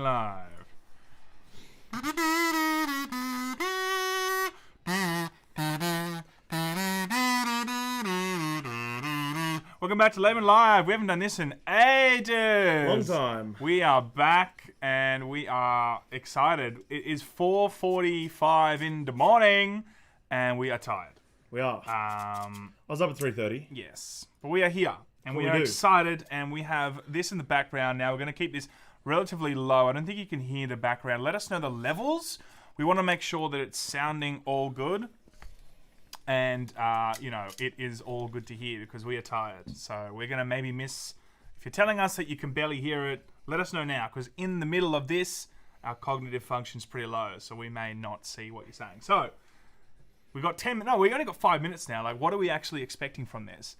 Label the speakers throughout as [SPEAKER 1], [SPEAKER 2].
[SPEAKER 1] live. Welcome back to Laymen Live. We haven't done this in ages.
[SPEAKER 2] Long time.
[SPEAKER 1] We are back and we are excited. It is 4:45 in the morning and we are tired.
[SPEAKER 2] We are. I was up at 3:30.
[SPEAKER 1] Yes, but we are here and we are excited and we have this in the background. Now we're going to keep this relatively low. I don't think you can hear the background. Let us know the levels. We want to make sure that it's sounding all good. And, it is all good to hear because we are tired. So we're going to maybe miss... If you're telling us that you can barely hear it, let us know now. Because in the middle of this, our cognitive function's pretty low. So we may not see what you're saying. So, we've got 10 minutes. No, we only got 5 minutes now. Like, what are we actually expecting from this?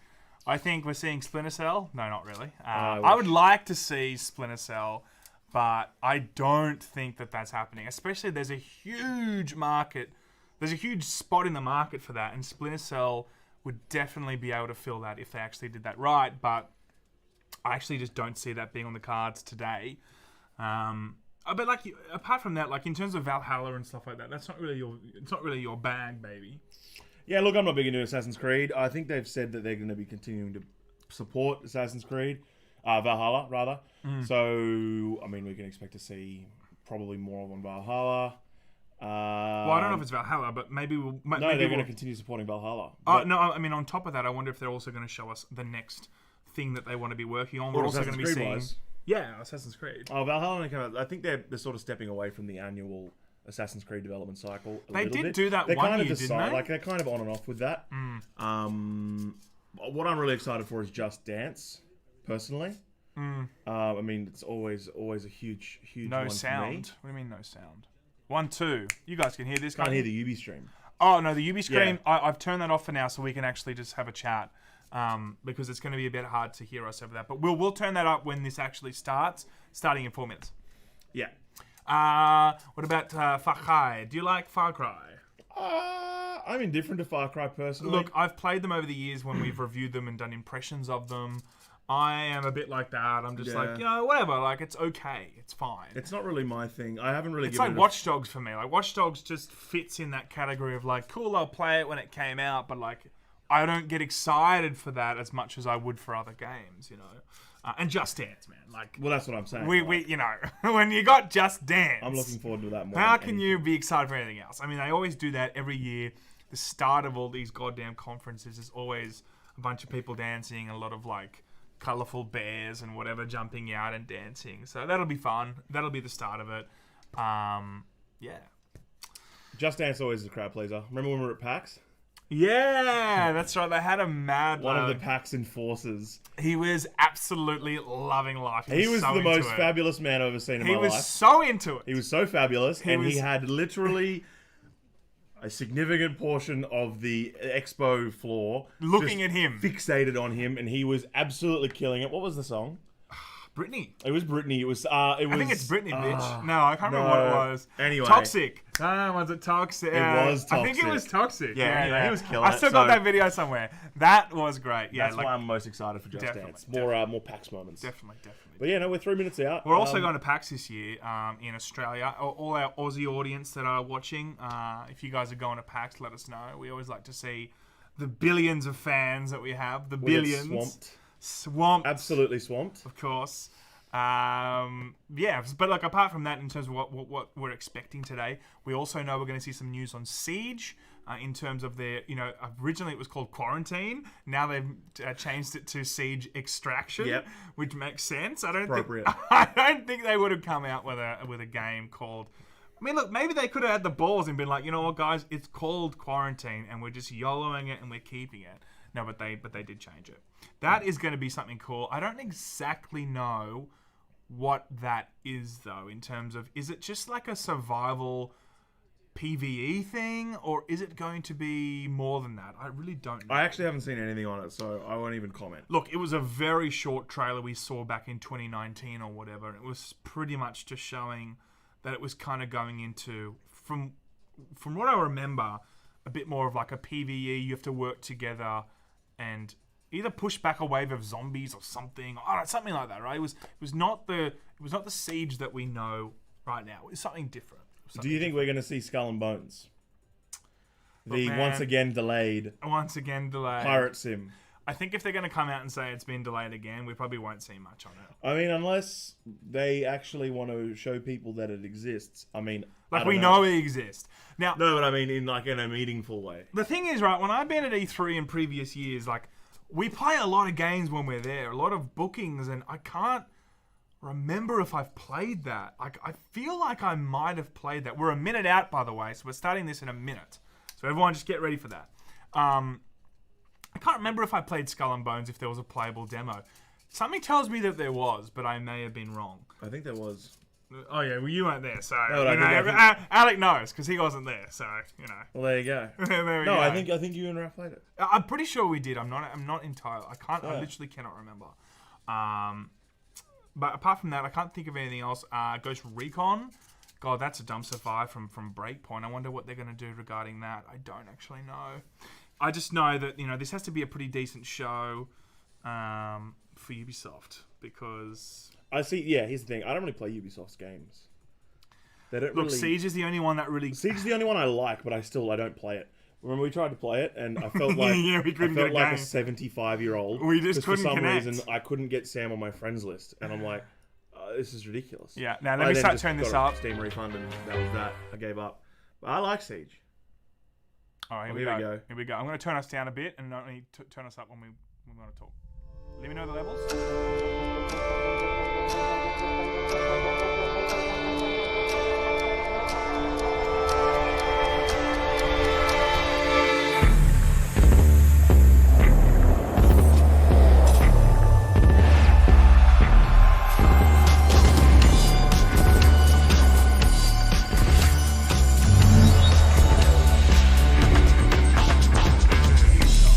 [SPEAKER 1] I think we're seeing Splinter Cell. No, not really. I would like to see Splinter Cell, but I don't think that that's happening. Especially there's a huge market... There's a huge spot in the market for that, and Splinter Cell would definitely be able to fill that if they actually did that right, but I actually just don't see that being on the cards today. But like, apart from that, like in terms of Valhalla and stuff like that, it's not really your bag, baby.
[SPEAKER 2] Yeah, look, I'm not big into Assassin's Creed. I think they've said that they're going to be continuing to support Assassin's Creed, Valhalla rather. So, I mean, we can expect to see probably more on Valhalla.
[SPEAKER 1] Well, I don't know if it's Valhalla, but maybe we'll...
[SPEAKER 2] No, they're going to continue supporting Valhalla.
[SPEAKER 1] No, I mean, on top of that, I wonder if they're also going to show us the next thing that they want to be working on. We're also going to be seeing... Yeah, Assassin's Creed.
[SPEAKER 2] Oh, Valhalla came out... I think they're sort of stepping away from the annual Assassin's Creed development cycle a little bit.
[SPEAKER 1] They did do that
[SPEAKER 2] one
[SPEAKER 1] year,
[SPEAKER 2] didn't they? Like, they're kind of on and off with that. What I'm really excited for is Just Dance, personally. I mean, it's always a huge
[SPEAKER 1] no
[SPEAKER 2] one
[SPEAKER 1] sound.
[SPEAKER 2] for me.
[SPEAKER 1] What do you mean, no sound? 1, 2. You guys can hear this.
[SPEAKER 2] Can't hear the Ubi stream.
[SPEAKER 1] Oh, no, the Ubi stream,
[SPEAKER 2] Yeah.
[SPEAKER 1] I've turned that off for now so we can actually just have a chat because it's going to be a bit hard to hear us over that. But we'll turn that up when this actually starts, starting in 4 minutes.
[SPEAKER 2] Yeah.
[SPEAKER 1] What about Far Cry? Do you like Far Cry?
[SPEAKER 2] I'm indifferent to Far Cry, personally.
[SPEAKER 1] Look, I've played them over the years when we've reviewed them and done impressions of them. I am a bit like that. I'm just like, whatever. Like, it's okay. It's fine.
[SPEAKER 2] It's not really my thing. I haven't really
[SPEAKER 1] It's
[SPEAKER 2] given
[SPEAKER 1] like Watch Dogs for me. Like, Watch Dogs just fits in that category of like, cool, I'll play it when it came out, but like, I don't get excited for that as much as I would for other games, you know. And Just Dance, man. Like,
[SPEAKER 2] well, that's what I'm saying.
[SPEAKER 1] We when you got Just Dance,
[SPEAKER 2] I'm looking forward to that more.
[SPEAKER 1] How can you be excited for anything else? I mean, they always do that every year. The start of all these goddamn conferences is always a bunch of people dancing, a lot of like colourful bears and whatever jumping out and dancing. So that'll be fun. That'll be the start of it. Yeah.
[SPEAKER 2] Just Dance always is a crowd pleaser. Remember when we were at PAX?
[SPEAKER 1] Yeah, that's right. They had a mad
[SPEAKER 2] one of the PAX enforcers.
[SPEAKER 1] He was absolutely loving life.
[SPEAKER 2] He was the most fabulous man I've ever seen in my life.
[SPEAKER 1] He was so into it.
[SPEAKER 2] He was so fabulous, he had literally a significant portion of the expo floor
[SPEAKER 1] looking at him,
[SPEAKER 2] fixated on him, and he was absolutely killing it. What was the song?
[SPEAKER 1] Britney.
[SPEAKER 2] It was Britney. It was.
[SPEAKER 1] I think it's Britney, bitch. No, I can't remember what it was.
[SPEAKER 2] Anyway,
[SPEAKER 1] Toxic. Was it Toxic?
[SPEAKER 2] It was Toxic.
[SPEAKER 1] I think it was Toxic.
[SPEAKER 2] Yeah, anyway, he was killing it.
[SPEAKER 1] I still got that video somewhere. That was great. Yeah,
[SPEAKER 2] that's why I'm most excited for Just Dance. More PAX moments.
[SPEAKER 1] Definitely.
[SPEAKER 2] But yeah, no, we're 3 minutes out.
[SPEAKER 1] We're also going to PAX this year in Australia. All our Aussie audience that are watching, if you guys are going to PAX, let us know. We always like to see the billions of fans that we have. The billions. Swamped.
[SPEAKER 2] Absolutely swamped.
[SPEAKER 1] Of course. Yeah, but like apart from that, in terms of what we're expecting today, we also know we're going to see some news on Siege. In terms of their, originally it was called Quarantine. Now they've changed it to Siege Extraction, which makes sense. I don't think they would have come out with a game called. I mean, look, maybe they could have had the balls and been like, you know what, guys, it's called Quarantine, and we're just YOLOing it and we're keeping it. No, but they did change it. That is going to be something cool. I don't exactly know what that is though. In terms of, is it just like a survival PvE thing, or is it going to be more than that? I really don't know.
[SPEAKER 2] I actually haven't seen anything on it, so I won't even comment.
[SPEAKER 1] Look, it was a very short trailer we saw back in 2019 or whatever. It was pretty much just showing that it was kind of going into, from what I remember, a bit more of like a PvE. You have to work together and either push back a wave of zombies or something. I don't know, something like that, right? It was not the It was not the Siege that we know right now. It's something different.
[SPEAKER 2] Do you think we're going to see Skull and Bones? Once again delayed Pirate Sim.
[SPEAKER 1] I think if they're going to come out and say it's been delayed again, we probably won't see much on it.
[SPEAKER 2] I mean, unless they actually want to show people that it exists. I mean,
[SPEAKER 1] like we know it exists. Now,
[SPEAKER 2] no, but I mean in a meaningful way.
[SPEAKER 1] The thing is, right, when I've been at E3 in previous years, like we play a lot of games when we're there, a lot of bookings, and I can't remember if I've played that. Like I feel like I might have played that. We're a minute out, by the way, so we're starting this in a minute. So everyone just get ready for that. I can't remember if I played Skull and Bones, if there was a playable demo. Something tells me that there was, but I may have been wrong.
[SPEAKER 2] I think there was.
[SPEAKER 1] Oh yeah, well you weren't there, so
[SPEAKER 2] Alec
[SPEAKER 1] knows because he wasn't there, so you know.
[SPEAKER 2] Well, there you go.
[SPEAKER 1] There we
[SPEAKER 2] no,
[SPEAKER 1] go.
[SPEAKER 2] I think you and Raph played it.
[SPEAKER 1] I'm pretty sure we did. I'm not entirely. I can't. I literally cannot remember. But apart from that, I can't think of anything else. Ghost Recon. God, that's a dumpster fire from Breakpoint. I wonder what they're going to do regarding that. I don't actually know. I just know that this has to be a pretty decent show for Ubisoft because
[SPEAKER 2] I see. Yeah, here's the thing. I don't really play Ubisoft's games. They don't really...
[SPEAKER 1] Siege is the only one that really.
[SPEAKER 2] Siege is the only one I like, but I don't play it. Remember, we tried to play it, and I felt like
[SPEAKER 1] we couldn't
[SPEAKER 2] I felt
[SPEAKER 1] get a
[SPEAKER 2] like
[SPEAKER 1] game.
[SPEAKER 2] a 75-year-old.
[SPEAKER 1] We just couldn't
[SPEAKER 2] for some
[SPEAKER 1] connect.
[SPEAKER 2] reason I couldn't get Sam on my friends list, and I'm like, this is ridiculous.
[SPEAKER 1] Yeah. Now let me start turning this up.
[SPEAKER 2] Steam refund, and that was that. I gave up. But I like Siege.
[SPEAKER 1] All right, here we go. Here we go. I'm going to turn us down a bit and not only turn us up when we want to talk. Let me know the levels.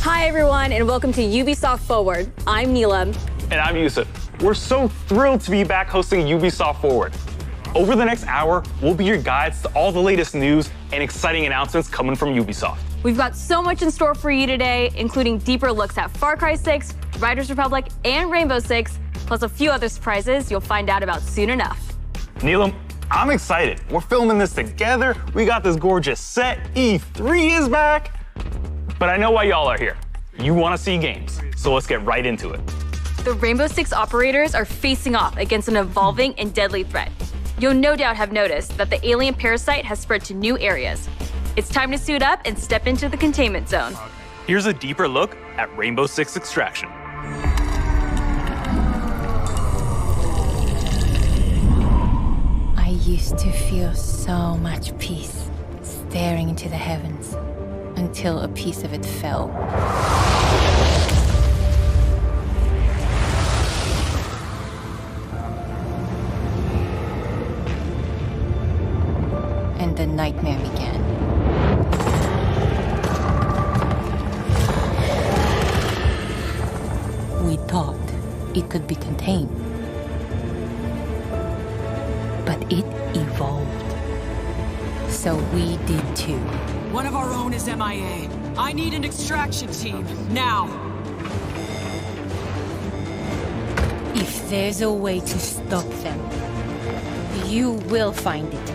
[SPEAKER 3] Hi everyone, and welcome to Ubisoft Forward. I'm Neelam.
[SPEAKER 4] And I'm Yusuf. We're so thrilled to be back hosting Ubisoft Forward. Over the next hour, we'll be your guides to all the latest news and exciting announcements coming from Ubisoft.
[SPEAKER 3] We've got so much in store for you today, including deeper looks at Far Cry 6, Riders Republic, and Rainbow Six, plus a few other surprises you'll find out about soon enough.
[SPEAKER 4] Neelam, I'm excited. We're filming this together. We got this gorgeous set. E3 is back. But I know why y'all are here. You want to see games, so let's get right into it.
[SPEAKER 3] The Rainbow Six operators are facing off against an evolving and deadly threat. You'll no doubt have noticed that the alien parasite has spread to new areas. It's time to suit up and step into the containment zone.
[SPEAKER 4] Here's a deeper look at Rainbow Six Extraction.
[SPEAKER 5] I used to feel so much peace staring into the heavens until a piece of it fell. And the nightmare began. We thought it could be contained, but it evolved. So we did too.
[SPEAKER 6] One of our own is MIA. I need an extraction team, now.
[SPEAKER 5] If there's a way to stop them, you will find it.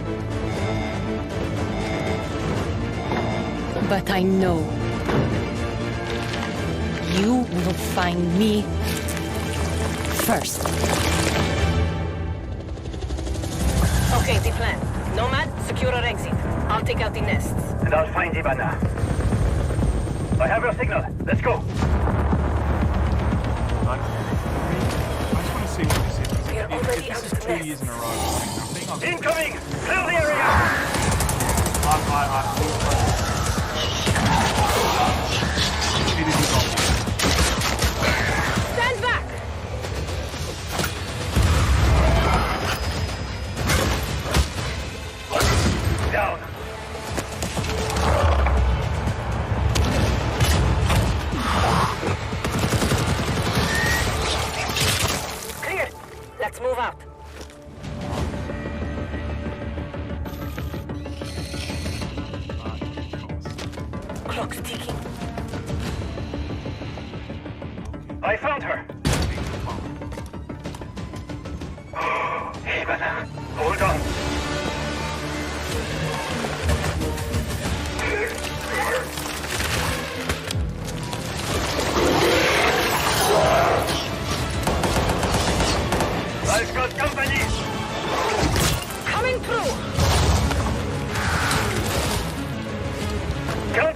[SPEAKER 5] But I know you will find me first.
[SPEAKER 7] Okay, the plan. Nomad, secure our exit. I'll take out the nests.
[SPEAKER 8] And I'll find Ivana. I have your signal. Let's go.
[SPEAKER 1] I just want to see what this is.
[SPEAKER 7] We're already
[SPEAKER 1] This
[SPEAKER 7] out
[SPEAKER 1] is
[SPEAKER 7] of the
[SPEAKER 1] 2 years in a row. I think I've...
[SPEAKER 8] Incoming! Clear the area!
[SPEAKER 1] It is resolved.
[SPEAKER 7] Stand back!
[SPEAKER 8] Down.
[SPEAKER 7] Clear! Let's move out. Clock's ticking.
[SPEAKER 8] I found her.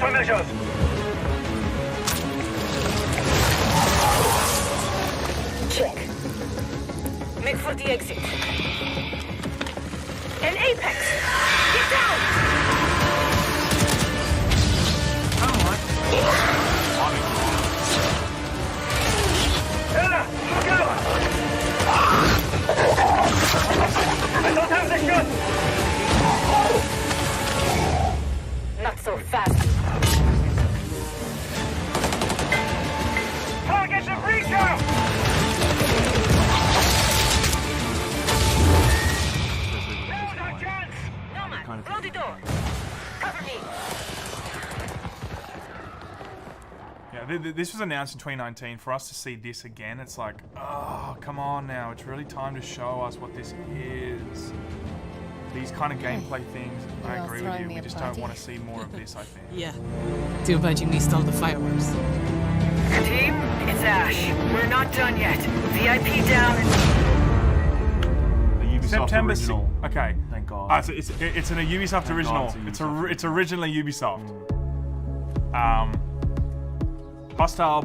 [SPEAKER 8] Contre-measures.
[SPEAKER 7] Check. Make for the exit. An apex! Get down!
[SPEAKER 8] Elena, look out! I don't have the gun!
[SPEAKER 7] Not so fast.
[SPEAKER 8] Target the breacher! Now's our chance!
[SPEAKER 7] Nomad, blow the door. Cover me.
[SPEAKER 1] Yeah, this was announced in 2019. For us to see this again, it's like, oh, come on now. It's really time to show us what this is. These kind of gameplay things, I
[SPEAKER 5] You're
[SPEAKER 1] agree with
[SPEAKER 5] throwing
[SPEAKER 1] you.
[SPEAKER 5] me
[SPEAKER 1] We
[SPEAKER 5] a
[SPEAKER 1] just
[SPEAKER 5] party.
[SPEAKER 1] don't want to see more of this, I think.
[SPEAKER 6] Yeah. Too bad you missed all the fireworks.
[SPEAKER 7] Team, it's Ash. We're not done yet. VIP down.
[SPEAKER 2] The Ubisoft
[SPEAKER 1] September
[SPEAKER 2] original.
[SPEAKER 1] Okay.
[SPEAKER 2] Thank God.
[SPEAKER 1] So it's a Ubisoft
[SPEAKER 2] Thank
[SPEAKER 1] original.
[SPEAKER 2] God it's a Ubisoft.
[SPEAKER 1] It's originally Ubisoft. Hostile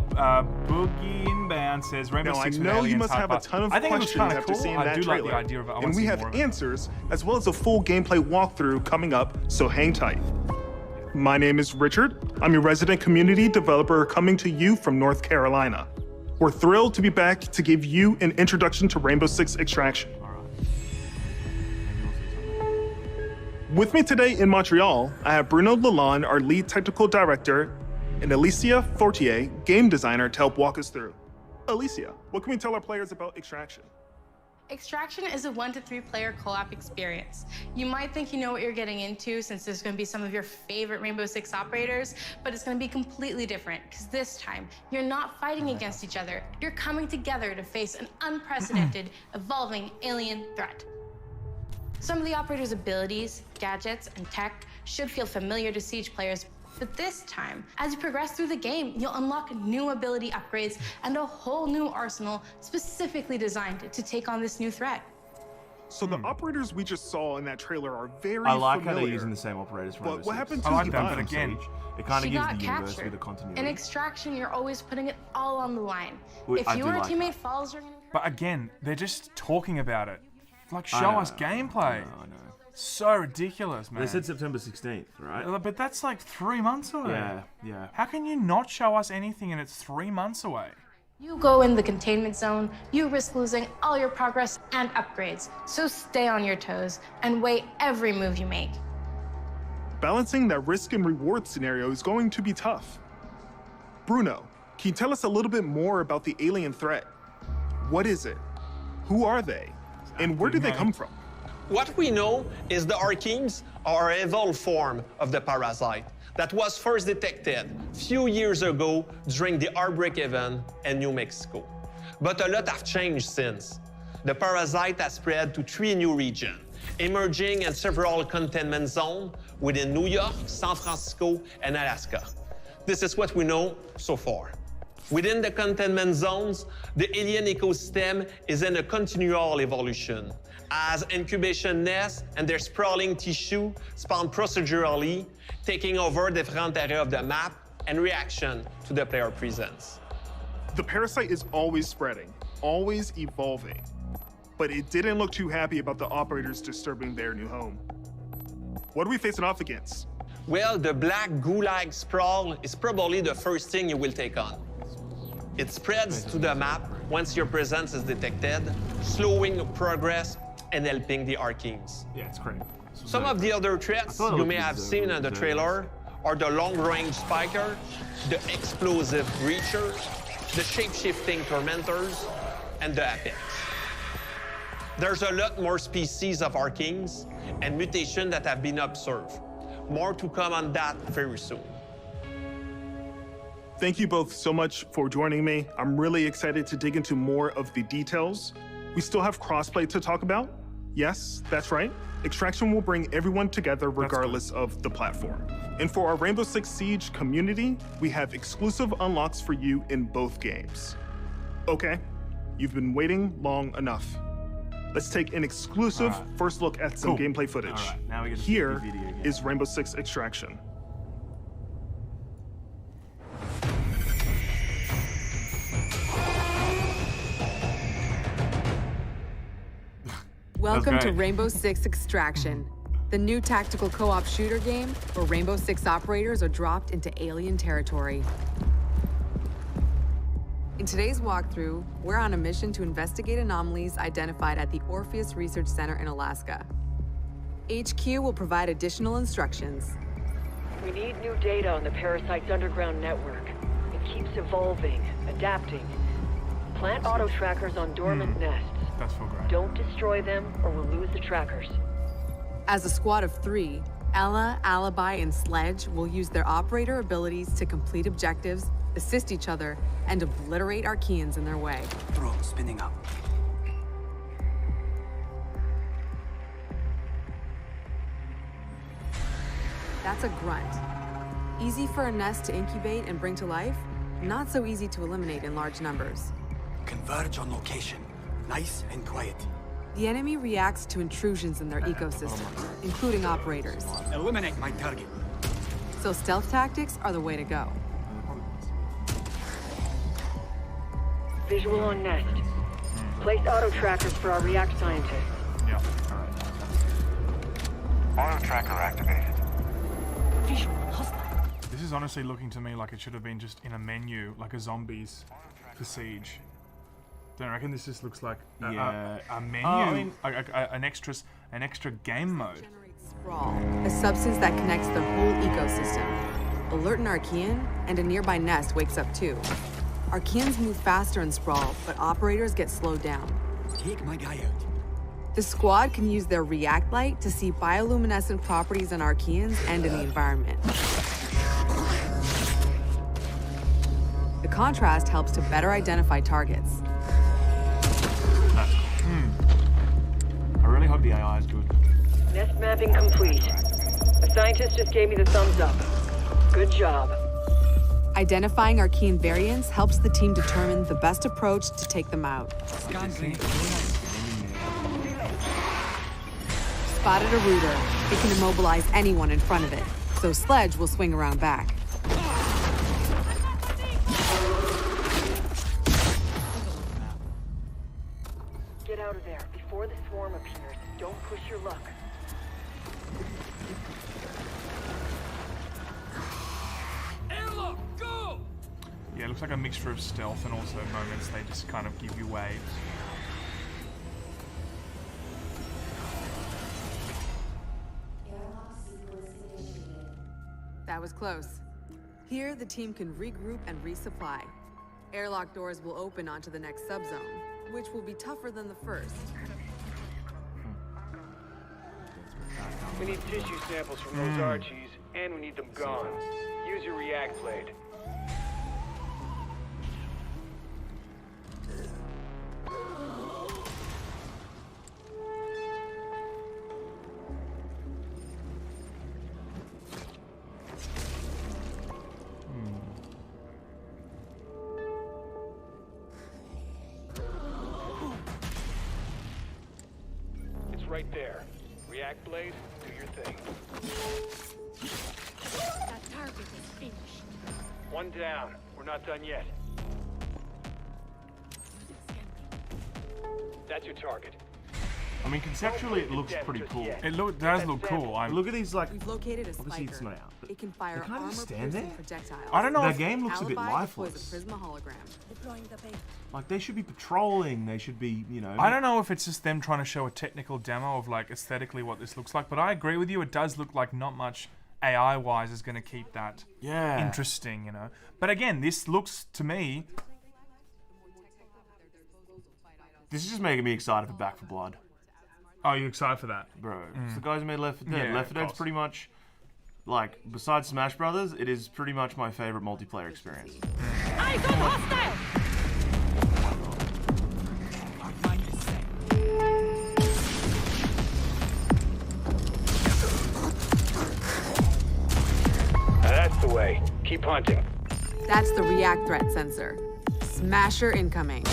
[SPEAKER 1] Boogie Inbound says Rainbow
[SPEAKER 9] Now, I
[SPEAKER 1] Six with
[SPEAKER 9] know you
[SPEAKER 1] aliens
[SPEAKER 9] must have a
[SPEAKER 1] hype-up.
[SPEAKER 9] ton of
[SPEAKER 1] I think it was
[SPEAKER 9] questions
[SPEAKER 1] kind of
[SPEAKER 9] after
[SPEAKER 1] cool.
[SPEAKER 9] seeing
[SPEAKER 1] I
[SPEAKER 9] that
[SPEAKER 1] do
[SPEAKER 9] trailer.
[SPEAKER 1] like the idea of it. I want
[SPEAKER 9] And
[SPEAKER 1] to
[SPEAKER 9] we
[SPEAKER 1] see
[SPEAKER 9] have
[SPEAKER 1] more of it.
[SPEAKER 9] answers, as well as a full gameplay walkthrough coming up, so hang tight. My name is Richard. I'm your resident community developer coming to you from North Carolina. We're thrilled to be back to give you an introduction to Rainbow Six Extraction. With me today in Montreal, I have Bruno Lalonde, our lead technical director, and Alicia Fortier, game designer, to help walk us through. Alicia, what can we tell our players about Extraction?
[SPEAKER 10] Extraction is a 1 to 3 player co-op experience. You might think you know what you're getting into since there's going to be some of your favorite Rainbow Six operators, but it's going to be completely different because this time you're not fighting against each other. You're coming together to face an unprecedented, evolving alien threat. Some of the operator's abilities, gadgets, and tech should feel familiar to Siege players, but this time, as you progress through the game, you'll unlock new ability upgrades and a whole new arsenal specifically designed to take on this new threat.
[SPEAKER 9] So the operators we just saw in that trailer are very
[SPEAKER 2] I like how
[SPEAKER 9] familiar.
[SPEAKER 2] they're using the same operators from
[SPEAKER 9] But
[SPEAKER 2] Rainbow
[SPEAKER 9] what
[SPEAKER 2] Six.
[SPEAKER 9] happened to
[SPEAKER 1] I like
[SPEAKER 9] the
[SPEAKER 1] that, but
[SPEAKER 9] Bind?
[SPEAKER 1] again,
[SPEAKER 2] It kind
[SPEAKER 10] She
[SPEAKER 2] of gives
[SPEAKER 10] got
[SPEAKER 2] the universe
[SPEAKER 10] captured.
[SPEAKER 2] with a continuity.
[SPEAKER 10] In Extraction, you're always putting it all on the line.
[SPEAKER 2] Well,
[SPEAKER 10] If
[SPEAKER 2] I
[SPEAKER 10] you
[SPEAKER 2] do
[SPEAKER 10] or a
[SPEAKER 2] like
[SPEAKER 10] teammate
[SPEAKER 2] that.
[SPEAKER 10] falls during an
[SPEAKER 1] But again, they're just talking about it. Like,
[SPEAKER 2] I
[SPEAKER 1] show
[SPEAKER 2] know,
[SPEAKER 1] us gameplay.
[SPEAKER 2] I know.
[SPEAKER 1] So ridiculous, man.
[SPEAKER 2] They said September 16th, right?
[SPEAKER 1] But that's like 3 months away.
[SPEAKER 2] Yeah.
[SPEAKER 1] How can you not show us anything and it's 3 months away?
[SPEAKER 10] You go in the containment zone, you risk losing all your progress and upgrades. So stay on your toes and weigh every move you make.
[SPEAKER 9] Balancing that risk and reward scenario is going to be tough. Bruno, can you tell us a little bit more about the alien threat? What is it? Who are they? And where do they come from?
[SPEAKER 11] What we know is the Archeans are an evolved form of the parasite that was first detected few years ago during the Outbreak event in New Mexico. But a lot have changed since. The parasite has spread to 3 new regions, emerging in several containment zones within New York, San Francisco, and Alaska. This is what we know so far. Within the containment zones, the alien ecosystem is in a continual evolution, as incubation nests and their sprawling tissue spawn procedurally, taking over different areas of the map in reaction to the player presence.
[SPEAKER 9] The parasite is always spreading, always evolving. But it didn't look too happy about the operators disturbing their new home. What are we facing off against?
[SPEAKER 11] Well, the black goo-like sprawl is probably the first thing you will take on. It spreads to the map once your presence is detected, slowing progress and helping the Archeans.
[SPEAKER 2] Yeah, it's great.
[SPEAKER 11] Some of the other threats you may have seen in the trailer are the long-range spiker, the explosive breacher, the shape-shifting tormentors, and the apex. There's a lot more species of Archeans and mutations that have been observed. More to come on that very soon.
[SPEAKER 9] Thank you both so much for joining me. I'm really excited to dig into more of the details. We still have crossplay to talk about. Yes, that's right. Extraction will bring everyone together regardless of the platform. And for our Rainbow Six Siege community, we have exclusive unlocks for you in both games. Okay, you've been waiting long enough. Let's take an exclusive first look at some gameplay footage.
[SPEAKER 2] All right, now we get to see
[SPEAKER 9] Here
[SPEAKER 2] the video again.
[SPEAKER 9] is Rainbow Six Extraction.
[SPEAKER 12] Welcome to
[SPEAKER 1] great.
[SPEAKER 12] Rainbow Six Extraction, the new tactical co-op shooter game where Rainbow Six operators are dropped into alien territory. In today's walkthrough, we're on a mission to investigate anomalies identified at the Orpheus Research Center in Alaska. HQ will provide additional instructions.
[SPEAKER 7] We need new data on the parasite's underground network. It keeps evolving, adapting. Plant auto trackers on dormant nests.
[SPEAKER 1] That's for great.
[SPEAKER 7] Don't destroy them or we'll lose the trackers.
[SPEAKER 12] As a squad of 3, Ella, Alibi, and Sledge will use their operator abilities to complete objectives, assist each other, and obliterate Archeans in their way.
[SPEAKER 13] Drone spinning up.
[SPEAKER 12] That's a grunt. Easy for a nest to incubate and bring to life, not so easy to eliminate in large numbers.
[SPEAKER 13] Converge on location. Nice and quiet.
[SPEAKER 12] The enemy reacts to intrusions in their ecosystem, including operators.
[SPEAKER 13] Eliminate my target.
[SPEAKER 12] So stealth tactics are the way to go.
[SPEAKER 7] Visual on nest. Place auto trackers for our React scientists.
[SPEAKER 1] Yeah, alright.
[SPEAKER 8] Auto tracker activated.
[SPEAKER 1] This is honestly looking to me like it should have been just in a menu, like a zombies for Siege. Don't you reckon this just looks like a menu, an extra game mode?
[SPEAKER 12] Sprawl, a substance that connects their whole ecosystem. Alert an Archean, and a nearby nest wakes up too. Archeans move faster in Sprawl, but operators get slowed down.
[SPEAKER 13] Take my guy out.
[SPEAKER 12] The squad can use their React Light to see bioluminescent properties on Archeans and in the environment. The contrast helps to better identify targets.
[SPEAKER 2] I really hope the AI is good.
[SPEAKER 7] Nest mapping complete. The scientist just gave me the thumbs up. Good job.
[SPEAKER 12] Identifying Archean variants helps the team determine the best approach to take them out.
[SPEAKER 13] Scan
[SPEAKER 12] Spotted a rooter. It can immobilize anyone in front of it, so Sledge will swing around back.
[SPEAKER 7] Get out of there before the swarm appears. Don't push your luck.
[SPEAKER 6] Ella, go!
[SPEAKER 1] Yeah, it looks like a mixture of stealth and also moments they just kind of give you waves.
[SPEAKER 12] That was close. Here, the team can regroup and resupply. Airlock doors will open onto the next subzone, which will be tougher than the first.
[SPEAKER 8] We need tissue samples from those Archies, and we need them gone. Use your React blade. It's right there. React blade, do your thing.
[SPEAKER 14] That target is finished.
[SPEAKER 8] One down. We're not done yet. That's your target.
[SPEAKER 2] I mean, conceptually, it looks pretty cool.
[SPEAKER 1] It does look cool.
[SPEAKER 2] Look at these, like,
[SPEAKER 12] We've located a
[SPEAKER 2] obviously it's
[SPEAKER 12] spiker.
[SPEAKER 2] not out, but
[SPEAKER 12] It can fire
[SPEAKER 2] they can't just stand
[SPEAKER 12] armor-piercing
[SPEAKER 2] there.
[SPEAKER 12] projectiles.
[SPEAKER 1] I don't know
[SPEAKER 2] That
[SPEAKER 1] if
[SPEAKER 2] game looks a bit
[SPEAKER 12] Alibi deploys
[SPEAKER 2] lifeless.
[SPEAKER 12] a Prisma hologram.
[SPEAKER 14] Deploying the bait.
[SPEAKER 2] Like, they should be patrolling. They should be, you know.
[SPEAKER 1] I don't know if it's just them trying to show a technical demo of like aesthetically what this looks like, but I agree with you. It does look like not much AI-wise is going to keep that interesting, you know. But again, this looks to me.
[SPEAKER 2] This is just making me excited for Back 4 Blood.
[SPEAKER 1] Oh, you excited for that,
[SPEAKER 2] bro? It's the guys who made Left 4 Dead.
[SPEAKER 1] Yeah,
[SPEAKER 2] Left 4 Dead's
[SPEAKER 1] course.
[SPEAKER 2] pretty much, like, besides Smash Brothers, it is pretty much my favorite multiplayer experience.
[SPEAKER 14] Eyes on hostile!
[SPEAKER 8] That's the way. Keep hunting.
[SPEAKER 12] That's the React threat sensor. Smasher incoming.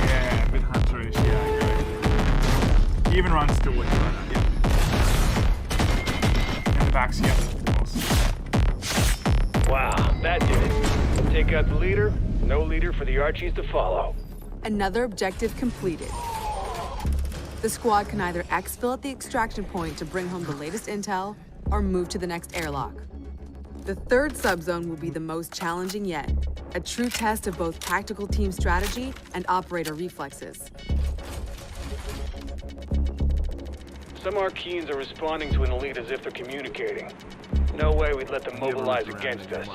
[SPEAKER 1] Yeah, a bit hunterish. Yeah, I agree. He even runs to it. Yeah. In the backs, yeah, of course.
[SPEAKER 8] Wow, that did it. Take out the leader, No leader for the Archies to follow.
[SPEAKER 12] Another objective completed. The squad can either exfil at the extraction point to bring home the latest intel, or move to the next airlock. The third subzone will be the most challenging yet, a true test of both tactical team strategy and operator reflexes.
[SPEAKER 8] Some Archeans are responding to an elite as if they're communicating. No way we'd let them mobilize against us.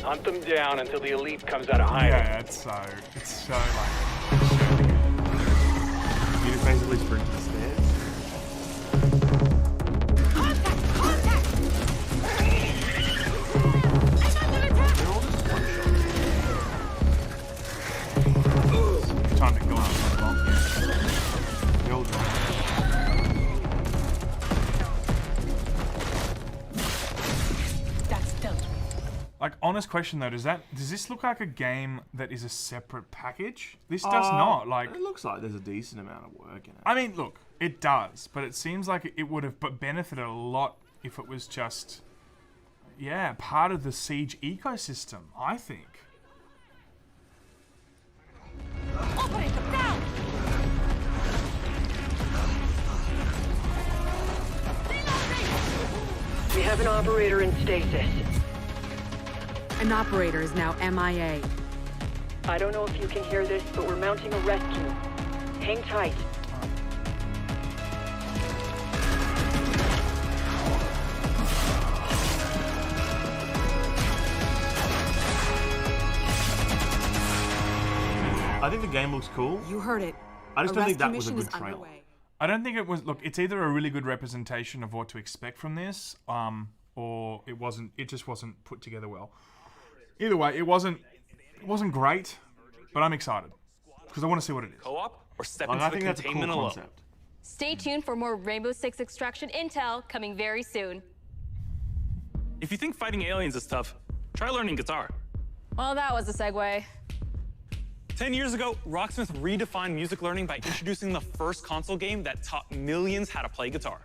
[SPEAKER 8] Hunt them down until the elite comes out of hiding.
[SPEAKER 1] Yeah, it's so like...
[SPEAKER 2] You just basically sprint to the stairs.
[SPEAKER 1] Time to kill him as well. Build him.
[SPEAKER 14] That's dealt with.
[SPEAKER 1] Like, honest question though, does this look like a game that is a separate package? This does not. Like,
[SPEAKER 2] it looks like there's a decent amount of work in it.
[SPEAKER 1] I mean, look, it does, but it seems like it would have benefited a lot if it was just, yeah, part of the Siege ecosystem, I think.
[SPEAKER 14] Operator down!
[SPEAKER 7] We have an operator in stasis.
[SPEAKER 12] An operator is now MIA.
[SPEAKER 7] I don't know if you can hear this, but we're mounting a rescue. Hang tight.
[SPEAKER 2] I think the game looks cool.
[SPEAKER 12] You heard it.
[SPEAKER 2] I just
[SPEAKER 12] A
[SPEAKER 2] don't think that
[SPEAKER 12] rescue
[SPEAKER 2] was a
[SPEAKER 12] mission
[SPEAKER 2] good
[SPEAKER 12] is
[SPEAKER 2] trailer.
[SPEAKER 12] underway.
[SPEAKER 1] I don't think it was. Look, it's either a really good representation of what to expect from this, or it wasn't. It just wasn't put together well. Either way, it wasn't great, but I'm excited because I want to see what it is.
[SPEAKER 4] Co-op or step
[SPEAKER 2] I
[SPEAKER 4] into
[SPEAKER 2] think
[SPEAKER 4] the
[SPEAKER 2] that's a cool
[SPEAKER 4] containment alone.
[SPEAKER 2] concept.
[SPEAKER 3] Stay tuned for more Rainbow Six Extraction intel coming very soon.
[SPEAKER 4] If you think fighting aliens is tough, try learning guitar.
[SPEAKER 3] Well, that was a segue.
[SPEAKER 4] 10 years ago, Rocksmith redefined music learning by introducing the first console game that taught millions how to play guitar.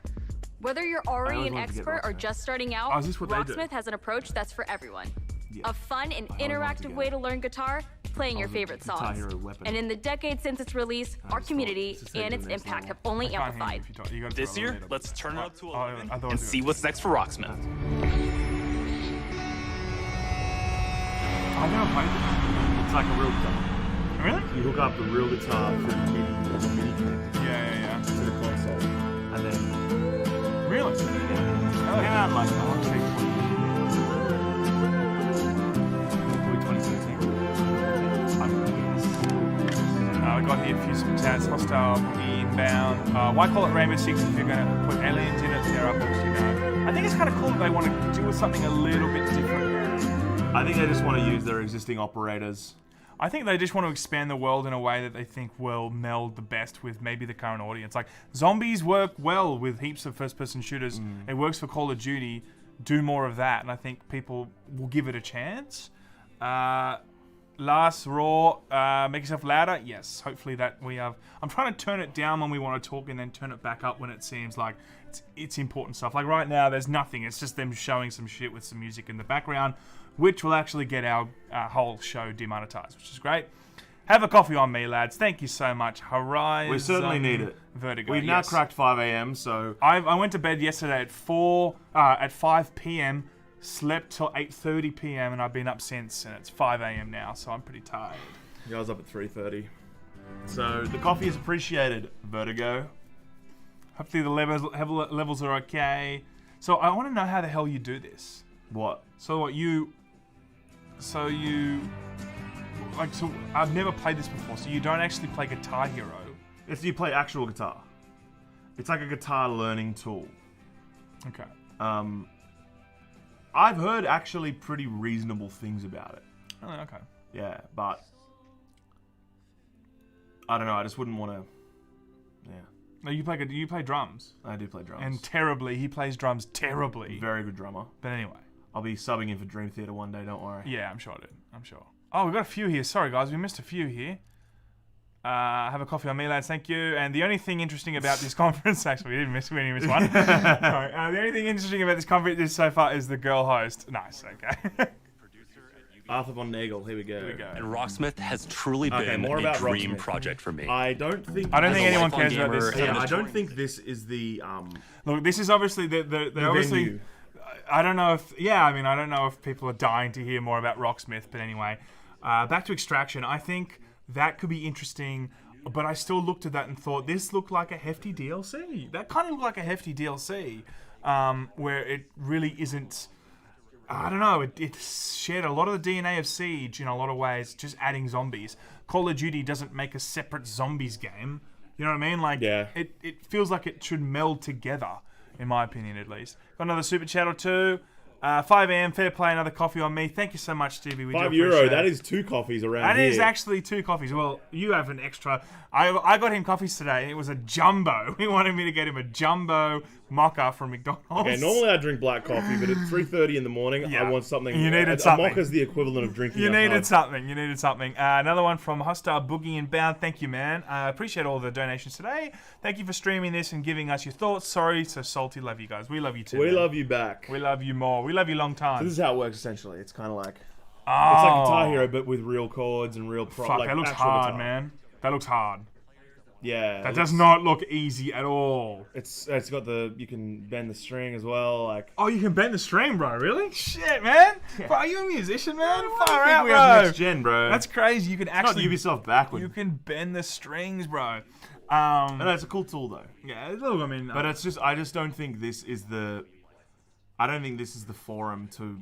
[SPEAKER 3] Whether you're already an expert or just starting out,
[SPEAKER 1] Oh, is this what they do?
[SPEAKER 3] Rocksmith has an approach that's for everyone.
[SPEAKER 2] Yeah.
[SPEAKER 3] A fun and
[SPEAKER 2] wanted to
[SPEAKER 3] interactive
[SPEAKER 2] get
[SPEAKER 3] way
[SPEAKER 2] it.
[SPEAKER 3] to learn guitar, playing your
[SPEAKER 2] was a
[SPEAKER 3] favorite
[SPEAKER 2] Guitar
[SPEAKER 3] songs.
[SPEAKER 2] Hero weapon.
[SPEAKER 3] And in the decade since its release, our
[SPEAKER 2] just
[SPEAKER 3] community
[SPEAKER 2] thought it's the same
[SPEAKER 3] and
[SPEAKER 2] as
[SPEAKER 3] its
[SPEAKER 2] the next
[SPEAKER 3] impact
[SPEAKER 2] level.
[SPEAKER 3] have only
[SPEAKER 1] I can't hear
[SPEAKER 3] amplified.
[SPEAKER 1] you if you talk. You gotta
[SPEAKER 4] This
[SPEAKER 1] throw it
[SPEAKER 4] year,
[SPEAKER 1] later.
[SPEAKER 4] let's turn it up to
[SPEAKER 1] Oh,
[SPEAKER 4] 11
[SPEAKER 1] I thought
[SPEAKER 4] and
[SPEAKER 1] it was
[SPEAKER 4] see
[SPEAKER 1] good.
[SPEAKER 4] what's next for Rocksmith.
[SPEAKER 1] I've never played this.
[SPEAKER 2] It's like a real guitar.
[SPEAKER 1] Really?
[SPEAKER 2] You hook up the real guitar through the MIDI connector
[SPEAKER 1] Yeah.
[SPEAKER 2] to the console, and then
[SPEAKER 1] Really?
[SPEAKER 2] it came out like I want to say 2017.
[SPEAKER 1] We got here a few super chats. Hostile, inbound. Why call it Rainbow Six if you're going to put aliens in it? There are books, you know. I think it's kind of cool that they want to do something a little bit different.
[SPEAKER 2] I think they just want to use their existing operators.
[SPEAKER 1] I think they just want to expand the world in a way that they think will meld the best with maybe the current audience. Like, zombies work well with heaps of first-person shooters. It works for Call of Duty. Do more of that, and I think people will give it a chance. Last Raw, make yourself louder. Yes, hopefully that we have. I'm trying to turn it down when we want to talk and then turn it back up when it seems like it's important stuff. Like right now, there's nothing. It's just them showing some shit with some music in the background, which will actually get our whole show demonetized, which is great. Have a coffee on me, lads. Thank you so much. Horizon
[SPEAKER 2] We certainly need it.
[SPEAKER 1] Vertigo.
[SPEAKER 2] We've now cracked 5 a.m., so
[SPEAKER 1] I went to bed yesterday at 5 p.m., slept till 8:30 p.m., and I've been up since, and it's 5 a.m. now, so I'm pretty tired.
[SPEAKER 2] I was up at 3:30. So the coffee is appreciated, Vertigo.
[SPEAKER 1] Hopefully the levels are okay. So I want to know how the hell you do this.
[SPEAKER 2] What?
[SPEAKER 1] So I've never played this before. So you don't actually play Guitar Hero.
[SPEAKER 2] It's you play actual guitar. It's like a guitar learning tool.
[SPEAKER 1] Okay.
[SPEAKER 2] I've heard actually pretty reasonable things about it.
[SPEAKER 1] Oh, okay.
[SPEAKER 2] Yeah, but I don't know. I just wouldn't want to. Yeah.
[SPEAKER 1] No, you play drums.
[SPEAKER 2] I do play drums.
[SPEAKER 1] And terribly. He plays drums terribly.
[SPEAKER 2] Very good drummer.
[SPEAKER 1] But anyway.
[SPEAKER 2] I'll be subbing in for Dream Theater one day, don't worry.
[SPEAKER 1] Yeah, I'm sure I did. I'm sure. Oh, we've got a few here. Sorry, guys. We missed a few here. Have a coffee on me, lads. Thank you. And the only thing interesting about this conference... Actually, we didn't miss one. Sorry. The only thing interesting about this conference so far is the girl host. Nice, okay.
[SPEAKER 2] Arthur von Nagel. Here we go.
[SPEAKER 15] And Rocksmith has truly been
[SPEAKER 2] more
[SPEAKER 15] a
[SPEAKER 2] about
[SPEAKER 15] dream
[SPEAKER 2] Rocksmith.
[SPEAKER 15] project for me.
[SPEAKER 2] I don't think
[SPEAKER 1] anyone cares about this.
[SPEAKER 2] Yeah, I don't think this is the
[SPEAKER 1] Look, this is obviously the obviously.
[SPEAKER 2] venue.
[SPEAKER 1] I don't know if I don't know if people are dying to hear more about Rocksmith, but anyway, back to Extraction. I think that could be interesting, but I still looked at that and thought this looked like a hefty DLC. That kind of looked like a hefty DLC, where it really isn't. I don't know. It shared a lot of the DNA of Siege in a lot of ways, just adding zombies. Call of Duty doesn't make a separate zombies game. You know what I mean? Like, it feels like it should meld together, in my opinion, at least. Got another super chat or two. 5 a.m. Fair play. Another coffee on me. Thank you so much, Stevie. We
[SPEAKER 2] €5.
[SPEAKER 1] do appreciate
[SPEAKER 2] That
[SPEAKER 1] it.
[SPEAKER 2] is 2 coffees around
[SPEAKER 1] That
[SPEAKER 2] here.
[SPEAKER 1] is actually 2 coffees. Well, you have an extra. I got him coffees today. It was a jumbo. He wanted me to get him a jumbo mocha from McDonald's.
[SPEAKER 2] Okay, normally I drink black coffee, but at 3:30 in the morning, I want something.
[SPEAKER 1] You needed
[SPEAKER 2] a
[SPEAKER 1] something.
[SPEAKER 2] A mocha is the equivalent of drinking.
[SPEAKER 1] You
[SPEAKER 2] a
[SPEAKER 1] needed
[SPEAKER 2] hug.
[SPEAKER 1] something. You needed something. Another one from Hostile Boogie and Bound. Thank you, man. I appreciate all the donations today. Thank you for streaming this and giving us your thoughts. Sorry, so salty. Love you guys. We love you too.
[SPEAKER 2] We
[SPEAKER 1] man.
[SPEAKER 2] love you back.
[SPEAKER 1] We love you more. We love you long time.
[SPEAKER 2] So this is how it works essentially. It's kind of like it's like Guitar Hero, but with real chords and real
[SPEAKER 1] Fuck,
[SPEAKER 2] like
[SPEAKER 1] that looks
[SPEAKER 2] actual
[SPEAKER 1] hard,
[SPEAKER 2] guitar.
[SPEAKER 1] man. That looks hard.
[SPEAKER 2] Yeah,
[SPEAKER 1] That does not look easy at all.
[SPEAKER 2] It's got you can bend the string as well. Like
[SPEAKER 1] you can bend the string, bro. Really? Shit, man. Bro, are you a musician, man? Far
[SPEAKER 2] I
[SPEAKER 1] out,
[SPEAKER 2] think we
[SPEAKER 1] bro.
[SPEAKER 2] have next gen, bro.
[SPEAKER 1] That's crazy. You can
[SPEAKER 2] It's
[SPEAKER 1] actually
[SPEAKER 2] not Ubisoft backward.
[SPEAKER 1] You can bend the strings, bro.
[SPEAKER 2] No, it's a cool tool though.
[SPEAKER 1] Yeah, look, I mean,
[SPEAKER 2] but I just don't think this is the. I don't think this is the forum to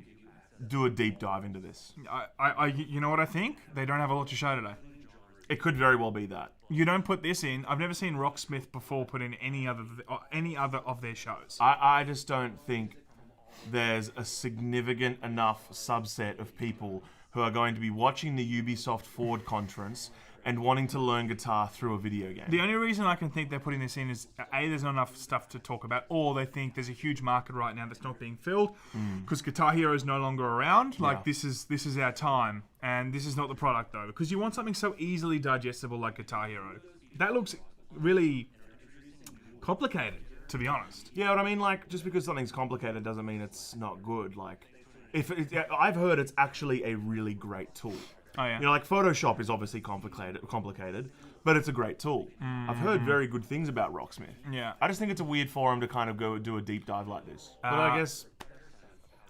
[SPEAKER 2] do a deep dive into this.
[SPEAKER 1] You know what I think? They don't have a lot to show today.
[SPEAKER 2] It could very well be that.
[SPEAKER 1] You don't put this in. I've never seen Rocksmith before put in any other of their shows.
[SPEAKER 2] I just don't think there's a significant enough subset of people who are going to be watching the Ubisoft Forward conference and wanting to learn guitar through a video game.
[SPEAKER 1] The only reason I can think they're putting this in is A, there's not enough stuff to talk about, or they think there's a huge market right now that's not being filled because Guitar Hero is no longer around. Like this is our time, and this is not the product though, because you want something so easily digestible like Guitar Hero. That looks really complicated, to be honest.
[SPEAKER 2] Yeah, but I mean, like, just because something's complicated doesn't mean it's not good. Like, I've heard it's actually a really great tool.
[SPEAKER 1] Oh, yeah.
[SPEAKER 2] You know, like Photoshop is obviously complicated, but it's a great tool. I've heard very good things about Rocksmith.
[SPEAKER 1] Yeah.
[SPEAKER 2] I just think it's a weird forum to kind of go do a deep dive like this. But I guess,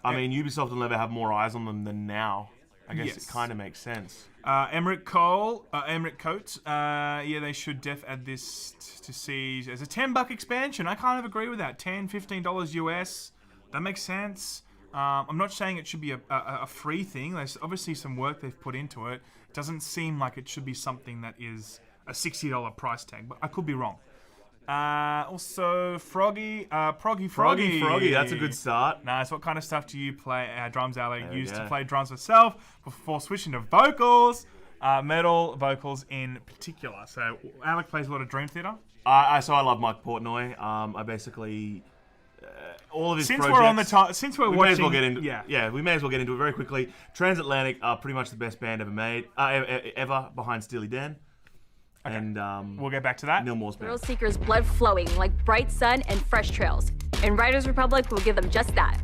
[SPEAKER 2] I mean, Ubisoft will never have more eyes on them than now. I guess it kind of makes sense.
[SPEAKER 1] Emmerich Coates, yeah, they should add this to Siege as a $10 expansion. I kind of agree with that. $10, $15 US. That makes sense. I'm not saying it should be a free thing. There's obviously some work they've put into it. It doesn't seem like it should be something that is a $60 price tag, but I could be wrong. Also, Froggy,
[SPEAKER 2] Froggy, that's a good start.
[SPEAKER 1] Nice. What kind of stuff do you play? Drums, Alec used to play drums herself before switching to vocals, metal vocals in particular. So Alec plays a lot of Dream Theater.
[SPEAKER 2] So I love Mike Portnoy. I basically all of his
[SPEAKER 1] since
[SPEAKER 2] projects.
[SPEAKER 1] We're on the since we're
[SPEAKER 2] we
[SPEAKER 1] watching,
[SPEAKER 2] may as well get into
[SPEAKER 1] yeah,
[SPEAKER 2] we may as well get into it very quickly. Transatlantic are pretty much the best band ever made, ever behind Steely Dan.
[SPEAKER 1] Okay.
[SPEAKER 2] And
[SPEAKER 1] we'll get back to that.
[SPEAKER 2] Neil Moore's band.
[SPEAKER 3] Thrill Seekers' blood flowing like bright sun and fresh trails. And Riders Republic will give them just that.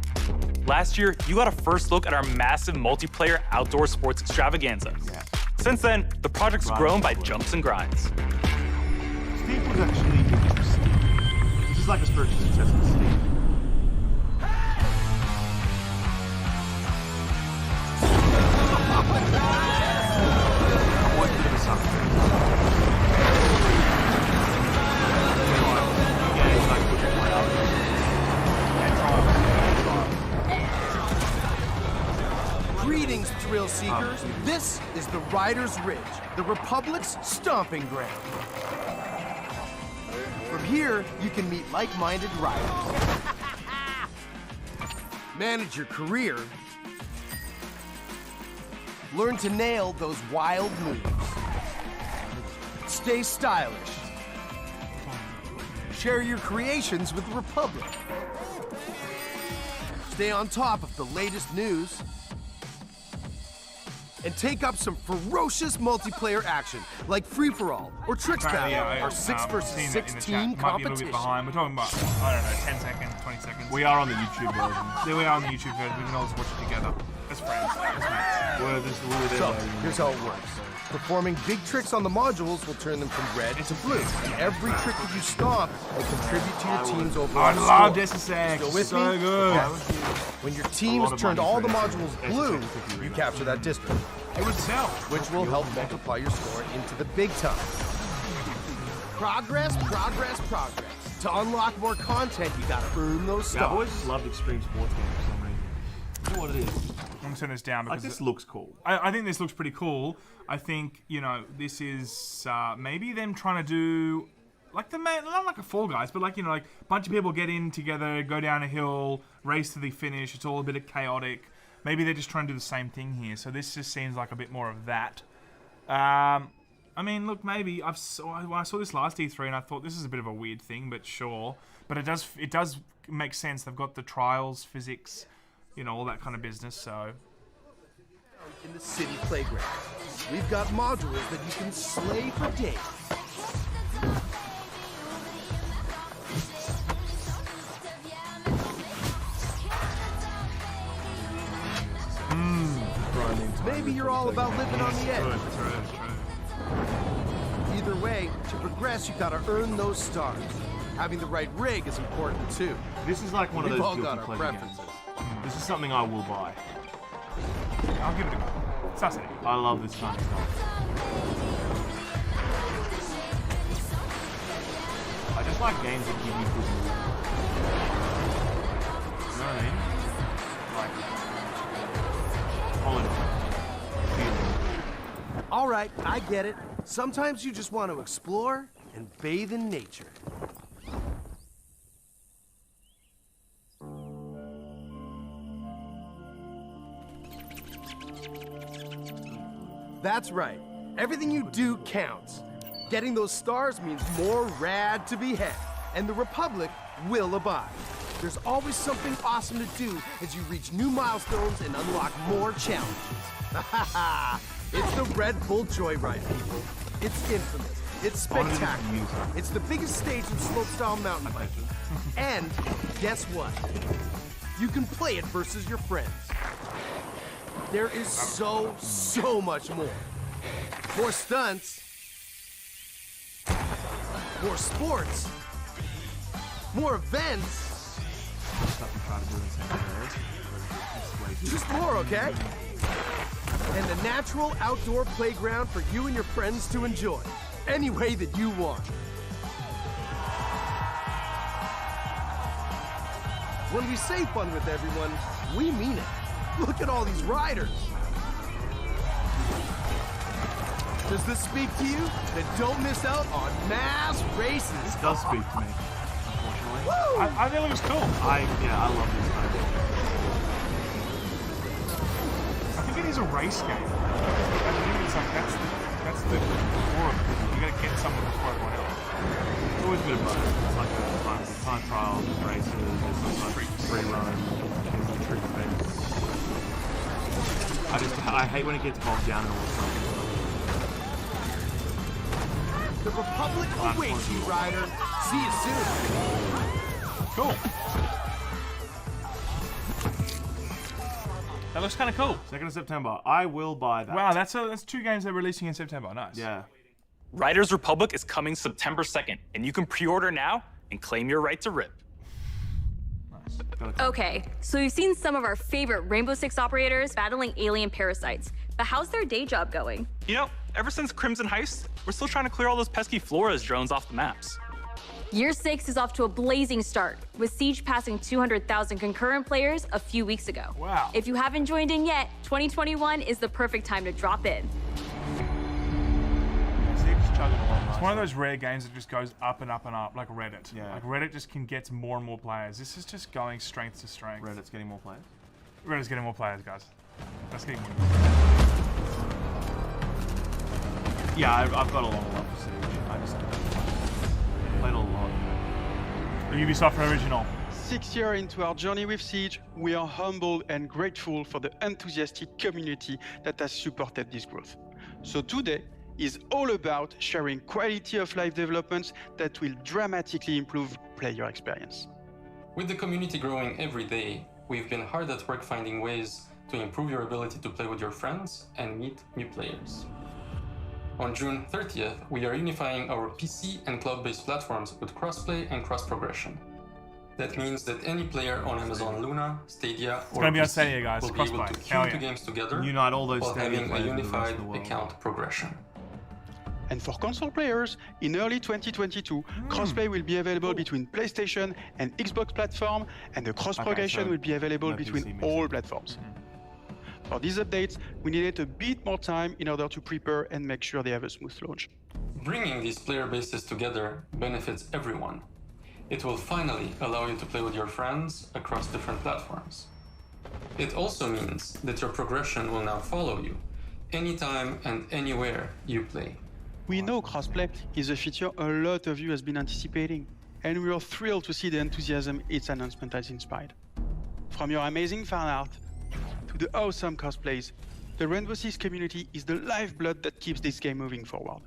[SPEAKER 4] Last year, you got a first look at our massive multiplayer outdoor sports extravaganza. Yeah. Since then, the project's grown by jumps and grinds.
[SPEAKER 2] Steve was actually interesting. This is like a spiritual successor to Steve.
[SPEAKER 16] Greetings, Thrill Seekers. This is the Riders Ridge, the Republic's stomping ground. From here, you can meet like-minded riders, manage your career, learn to nail those wild moves, stay stylish, share your creations with the Republic, stay on top of the latest news, and take up some ferocious multiplayer action like Free-for-All or Tricks Battle, our 6 versus 16 competition.
[SPEAKER 1] Might be a little bit behind. We're talking about, I don't know, 10 seconds, 20 seconds.
[SPEAKER 2] We are on the YouTube version.
[SPEAKER 1] Yeah, we are on the YouTube version. We can always watch it together. As friends. As mates.
[SPEAKER 16] So, here's how it works. Performing big tricks on the modules will turn them from red to blue. And every trick that you stomp will contribute to your team's overall
[SPEAKER 1] I
[SPEAKER 16] score.
[SPEAKER 1] love SSX.
[SPEAKER 16] Still with
[SPEAKER 1] so
[SPEAKER 16] me?
[SPEAKER 1] good.
[SPEAKER 16] When your team has turned all the modules blue, you capture that district.
[SPEAKER 1] It would sell.
[SPEAKER 16] Which will help multiply your score into the big time. Progress, progress, progress. To unlock more content, you gotta earn those stars.
[SPEAKER 2] I've always loved extreme sports games for some reason. I don't know what it is.
[SPEAKER 1] I'm gonna turn this down because
[SPEAKER 2] this looks cool.
[SPEAKER 1] I think this looks pretty cool. I think, you know, this is maybe them trying to do like not like a Fall Guys, but like, you know, like a bunch of people get in together, go down a hill, race to the finish. It's all a bit of chaotic. Maybe they're just trying to do the same thing here. So this just seems like a bit more of that. I mean, look, maybe when I saw this last E3 and I thought this is a bit of a weird thing, but sure. But it does make sense. They've got the trials, physics, you know, all that kind of business. So
[SPEAKER 16] in the city playground, we've got modules that you can slay for days. Maybe you're all about living on the edge. Either way, to progress, you gotta earn those stars. Having the right rig is important too.
[SPEAKER 2] This is like one of those
[SPEAKER 16] all
[SPEAKER 2] guilty
[SPEAKER 16] got our
[SPEAKER 2] pleasure
[SPEAKER 16] preferences.
[SPEAKER 2] games. This is something I will buy.
[SPEAKER 1] I'll give it a go. Sassy.
[SPEAKER 2] I love this kind of stuff. I just like games that give you good mood. You know what I mean? Like holiday.
[SPEAKER 16] All right, I get it. Sometimes you just want to explore and bathe in nature. That's right. Everything you do counts. Getting those stars means more rad to be had, and the Republic will abide. There's always something awesome to do as you reach new milestones and unlock more challenges. Ha ha ha! It's the Red Bull Joyride, people. It's infamous. It's spectacular. It's the biggest stage in slopestyle mountain biking. And guess what? You can play it versus your friends. There is so much more. More stunts. More sports. More events. Just more, okay? And a natural outdoor playground for you and your friends to enjoy, any way that you want. When we say fun with everyone, we mean it. Look at all these riders. Does this speak to you? Then don't miss out on mass races.
[SPEAKER 2] This does speak to me, unfortunately.
[SPEAKER 1] I think it looks cool.
[SPEAKER 2] I love this kind of game.
[SPEAKER 1] I think it is a race game. I think it's like that's the core of it. You gotta get someone before everyone else.
[SPEAKER 2] It's always a bit of both. It's like time trials, races, there's sometimes free run, there's some trick events. I hate when it gets bogged down in all the stuff.
[SPEAKER 16] The Republic awaits you, Ryder. See you soon.
[SPEAKER 1] Cool. That looks kind of cool.
[SPEAKER 2] 2nd of September. I will buy that.
[SPEAKER 1] Wow, that's 2 games they're releasing in September. Nice.
[SPEAKER 2] Yeah.
[SPEAKER 4] Riders Republic is coming September 2nd, and you can pre-order now and claim your right to rip.
[SPEAKER 1] Nice.
[SPEAKER 3] Okay, so we've seen some of our favorite Rainbow Six operators battling alien parasites, but how's their day job going?
[SPEAKER 4] You know, ever since Crimson Heist, we're still trying to clear all those pesky Flores drones off the maps.
[SPEAKER 3] Year 6 is off to a blazing start, with Siege passing 200,000 concurrent players a few weeks ago.
[SPEAKER 1] Wow.
[SPEAKER 3] If you haven't joined in yet, 2021 is the perfect time to drop in.
[SPEAKER 1] It's one of those rare games that just goes up and up and up, like Reddit.
[SPEAKER 2] Yeah.
[SPEAKER 1] Like Reddit just gets more and more players. This is just going strength to strength.
[SPEAKER 2] Reddit's getting more players?
[SPEAKER 1] Reddit's getting more players, guys. That's getting more.
[SPEAKER 2] Yeah, I've got a lot of love for Siege. I just played a lot.
[SPEAKER 1] The Ubisoft original.
[SPEAKER 17] 6 years into our journey with Siege, we are humbled and grateful for the enthusiastic community that has supported this growth. So today is all about sharing quality of life developments that will dramatically improve player experience.
[SPEAKER 18] With the community growing every day, we've been hard at work finding ways to improve your ability to play with your friends and meet new players. On June 30th, we are unifying our PC and cloud-based platforms with crossplay and cross-progression. That means that any player on Amazon Luna, Stadia, or
[SPEAKER 1] gonna be on
[SPEAKER 18] PC
[SPEAKER 1] Stadia, guys.
[SPEAKER 18] will be able
[SPEAKER 1] Crossplay.
[SPEAKER 18] to
[SPEAKER 1] Hell
[SPEAKER 18] queue
[SPEAKER 1] yeah.
[SPEAKER 18] two games together
[SPEAKER 2] Unite all those
[SPEAKER 18] while
[SPEAKER 2] Stadia
[SPEAKER 18] having a
[SPEAKER 2] players with the rest
[SPEAKER 18] unified
[SPEAKER 2] of the world.
[SPEAKER 18] account progression.
[SPEAKER 17] And for console players, in early 2022, crossplay will be available between PlayStation and Xbox platform, and the cross-progression will be available between all platforms. For these updates, we needed a bit more time in order to prepare and make sure they have a smooth launch.
[SPEAKER 18] Bringing these player bases together benefits everyone. It will finally allow you to play with your friends across different platforms. It also means that your progression will now follow you, anytime and anywhere you play.
[SPEAKER 17] We know crossplay is a feature a lot of you has been anticipating, and we are thrilled to see the enthusiasm its announcement has inspired. From your amazing fan art to the awesome cosplays, the Rainbow Six community is the lifeblood that keeps this game moving forward.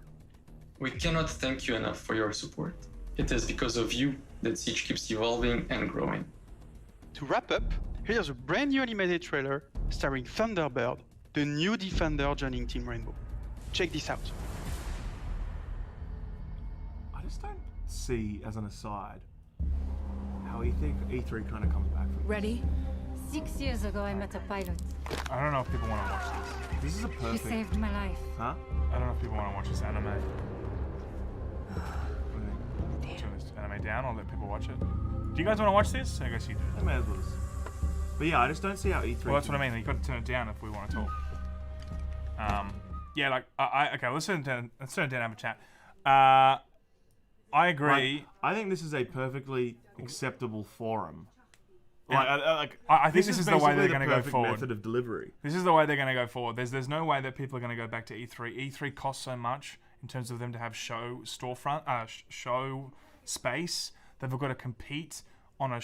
[SPEAKER 18] We cannot thank you enough for your support. It is because of you that Siege keeps evolving and growing.
[SPEAKER 17] To wrap up, here's a brand new animated trailer starring Thunderbird, the new Defender joining Team Rainbow. Check this out.
[SPEAKER 2] I just don't see, as an aside, how E3 kind of comes back from.
[SPEAKER 14] Ready? 6 years ago, I met a pilot.
[SPEAKER 1] I don't know if people want to watch this.
[SPEAKER 2] This is a
[SPEAKER 14] He
[SPEAKER 2] perfect.
[SPEAKER 14] saved my life.
[SPEAKER 2] Huh?
[SPEAKER 1] I don't know if people want to watch this anime. Turn this anime down or let people watch it. Do you guys want to watch this? I guess you do.
[SPEAKER 2] I may as well. But yeah, I just don't see how E3.
[SPEAKER 1] Well, that's what I mean. You've got to turn it down if we want to talk. Yeah, like okay, let's turn it down and have a chat. I agree.
[SPEAKER 2] I think this is a perfectly acceptable forum.
[SPEAKER 1] I think this is the way they're going to go forward.
[SPEAKER 2] Method of delivery.
[SPEAKER 1] This is the way they're going to go forward. There's no way that people are going to go back to E3. E3 costs so much in terms of them to have show space. They've got to compete on a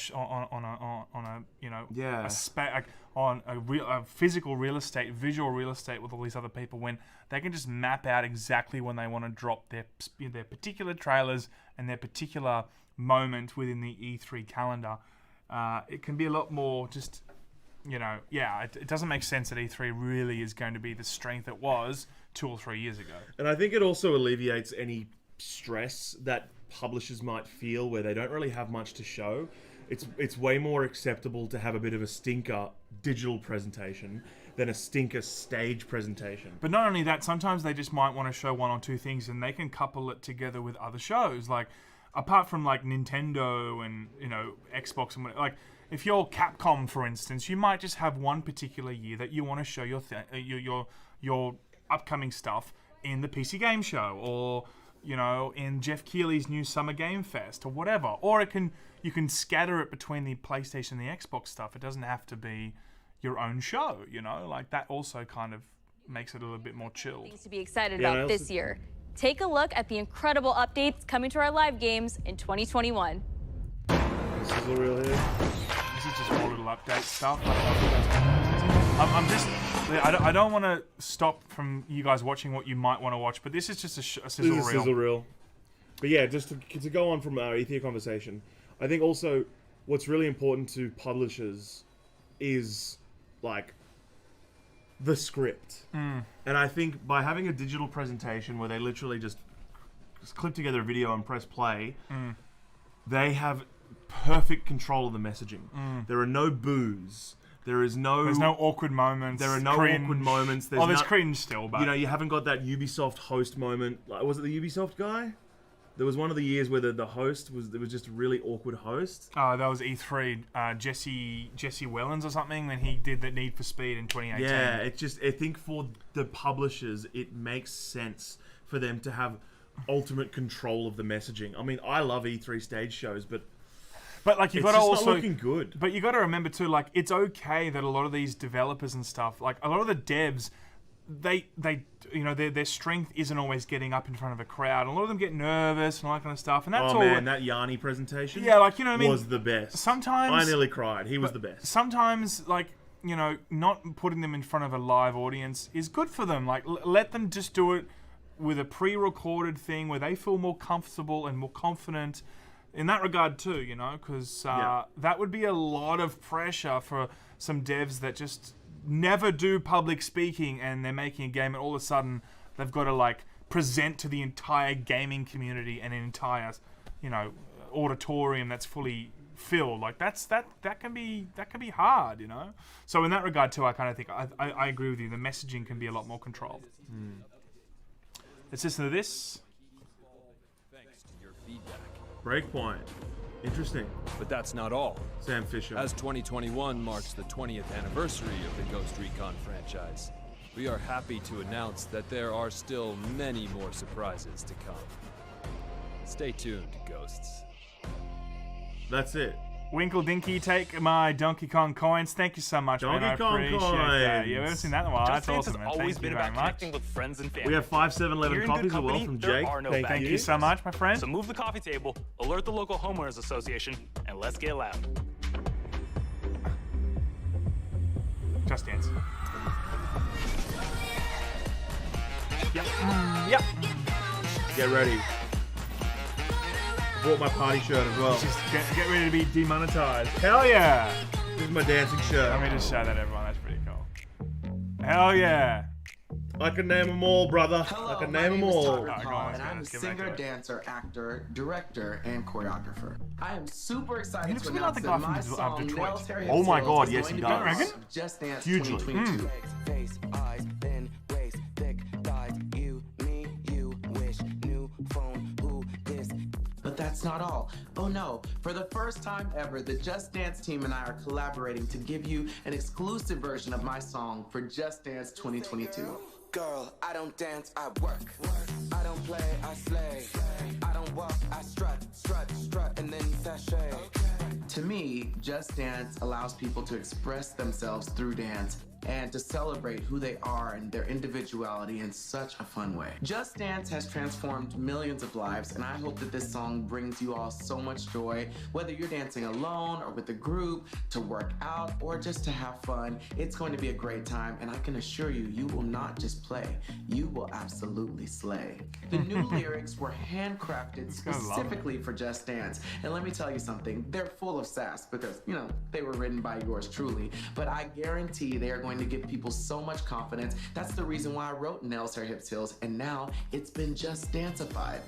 [SPEAKER 1] physical real estate, visual real estate with all these other people, when they can just map out exactly when they want to drop their particular trailers and their particular moment within the E3 calendar. It can be a lot more just, it doesn't make sense that E3 really is going to be the strength it was 2 or 3 years ago.
[SPEAKER 2] And I think it also alleviates any stress that publishers might feel where they don't really have much to show. It's way more acceptable to have a bit of a stinker digital presentation than a stinker stage presentation.
[SPEAKER 1] But not only that, sometimes they just might want to show 1 or 2 things and they can couple it together with other shows. Like, apart from like Nintendo and Xbox and like, if you're Capcom, for instance, you might just have one particular year that you want to show your upcoming stuff in the PC Game Show, or in Jeff Keighley's new Summer Game Fest, or whatever. Or you can scatter it between the PlayStation and the Xbox stuff. It doesn't have to be your own show. Like that also kind of makes it a little bit more chilled.
[SPEAKER 3] Things to be excited about this year. Take a look at the incredible updates coming to our live games in 2021.
[SPEAKER 2] This is a real hit.
[SPEAKER 1] This is just more little update stuff. I don't want to stop from you guys watching what you might want to watch, but this is just a sizzle reel.
[SPEAKER 2] Sizzle reel. But yeah, just to go on from our E3 conversation, I think also what's really important to publishers is like the script. And I think by having a digital presentation where they literally just clip together a video and press play, they have perfect control of the messaging. There are no boos. There's no
[SPEAKER 1] awkward moments.
[SPEAKER 2] There are no
[SPEAKER 1] cringe.
[SPEAKER 2] awkward moments.
[SPEAKER 1] There's cringe still, but
[SPEAKER 2] you haven't got that Ubisoft host moment. Like, was it the Ubisoft guy? There was one of the years where the host was just a really awkward host.
[SPEAKER 1] That was E3. Jesse Wellens or something when he did the Need for Speed in 2018.
[SPEAKER 2] Yeah, I think for the publishers, it makes sense for them to have ultimate control of the messaging. I mean, I love E3 stage shows, but
[SPEAKER 1] like you got to also
[SPEAKER 2] not looking good.
[SPEAKER 1] But you got to remember too, like it's okay that a lot of these developers and stuff, like a lot of the devs, they their strength isn't always getting up in front of a crowd. A lot of them get nervous and all that kind of stuff. And that's
[SPEAKER 2] that Yanni presentation,
[SPEAKER 1] what I mean,
[SPEAKER 2] was the best.
[SPEAKER 1] Sometimes
[SPEAKER 2] I nearly cried. He was the best.
[SPEAKER 1] Sometimes not putting them in front of a live audience is good for them. Like let them just do it with a pre-recorded thing where they feel more comfortable and more confident. In that regard too, because that would be a lot of pressure for some devs that just never do public speaking, and they're making a game, and all of a sudden they've got to like present to the entire gaming community and an entire, you know, auditorium that's fully filled. Like that can be hard, you know. So in that regard too, I kind of think I agree with you. The messaging can be a lot more controlled. Let's listen to this.
[SPEAKER 19] Thanks to your feedback.
[SPEAKER 2] Breakpoint. Interesting.
[SPEAKER 19] But that's not all.
[SPEAKER 2] Sam Fisher.
[SPEAKER 19] As 2021 marks the 20th anniversary of the Ghost Recon franchise, we are happy to announce that there are still many more surprises to come. Stay tuned, Ghosts.
[SPEAKER 2] That's it.
[SPEAKER 1] Winkle Dinky, take my Donkey Kong coins. Thank you so much, man. I appreciate that. Yeah, we haven't seen that in a while. That's awesome, man.
[SPEAKER 15] Always
[SPEAKER 1] Thank
[SPEAKER 15] been
[SPEAKER 1] you
[SPEAKER 15] about
[SPEAKER 1] very much.
[SPEAKER 15] connecting with friends and family.
[SPEAKER 2] We have 5 7-Eleven
[SPEAKER 15] Here in
[SPEAKER 2] copies
[SPEAKER 15] good
[SPEAKER 2] as well
[SPEAKER 15] company,
[SPEAKER 2] from
[SPEAKER 15] there
[SPEAKER 2] Jake.
[SPEAKER 15] are no
[SPEAKER 2] Thank
[SPEAKER 1] you so much, my friend.
[SPEAKER 15] So move the coffee table, alert the local homeowners association, and let's get loud.
[SPEAKER 1] Just Dance. Yep. Yep.
[SPEAKER 2] Get ready. Bought my party shirt as well.
[SPEAKER 1] Just get ready to be demonetized. Hell yeah!
[SPEAKER 2] This is my dancing shirt.
[SPEAKER 1] Let me just show that everyone. That's pretty cool. Hell yeah!
[SPEAKER 2] I can name them all, brother.
[SPEAKER 20] Hello,
[SPEAKER 2] I can
[SPEAKER 20] my
[SPEAKER 2] name them
[SPEAKER 20] name is
[SPEAKER 2] all.
[SPEAKER 20] Todd Paul, and I'm a singer, dancer, actor, director, and choreographer. I am super excited to announce that my song Nails, Hair, Hips,
[SPEAKER 2] Oh my
[SPEAKER 20] Heels
[SPEAKER 2] God,
[SPEAKER 20] is
[SPEAKER 2] yes,
[SPEAKER 20] going
[SPEAKER 2] he
[SPEAKER 20] to be
[SPEAKER 2] does.
[SPEAKER 20] on Just Dance
[SPEAKER 2] Hugely.
[SPEAKER 20] 2022. Face, eyes, thin, waist, thick thighs, you, me, you, wish, new phone, who, this. But that's not all. Oh no, for the first time ever, the Just Dance team and I are collaborating to give you an exclusive version of my song for Just Dance 2022. Girl, I don't dance, I work. I don't play, I slay. I don't walk, I strut, and then sashay. To me, Just Dance allows people to express themselves through dance and to celebrate who they are and their individuality in such a fun way. Just Dance has transformed millions of lives, and I hope that this song brings you all so much joy, whether you're dancing alone or with a group, to work out, or just to have fun. It's going to be a great time, and I can assure you, you will not just play, you will absolutely slay. The new lyrics were handcrafted specifically for Just Dance, and let me tell you something, they're full of sass because, you know, they were written by yours truly, but I guarantee they are going to give people so much confidence. That's the reason why I wrote Nails, Hair, Hips, Heels, and now it's been Just Danceified.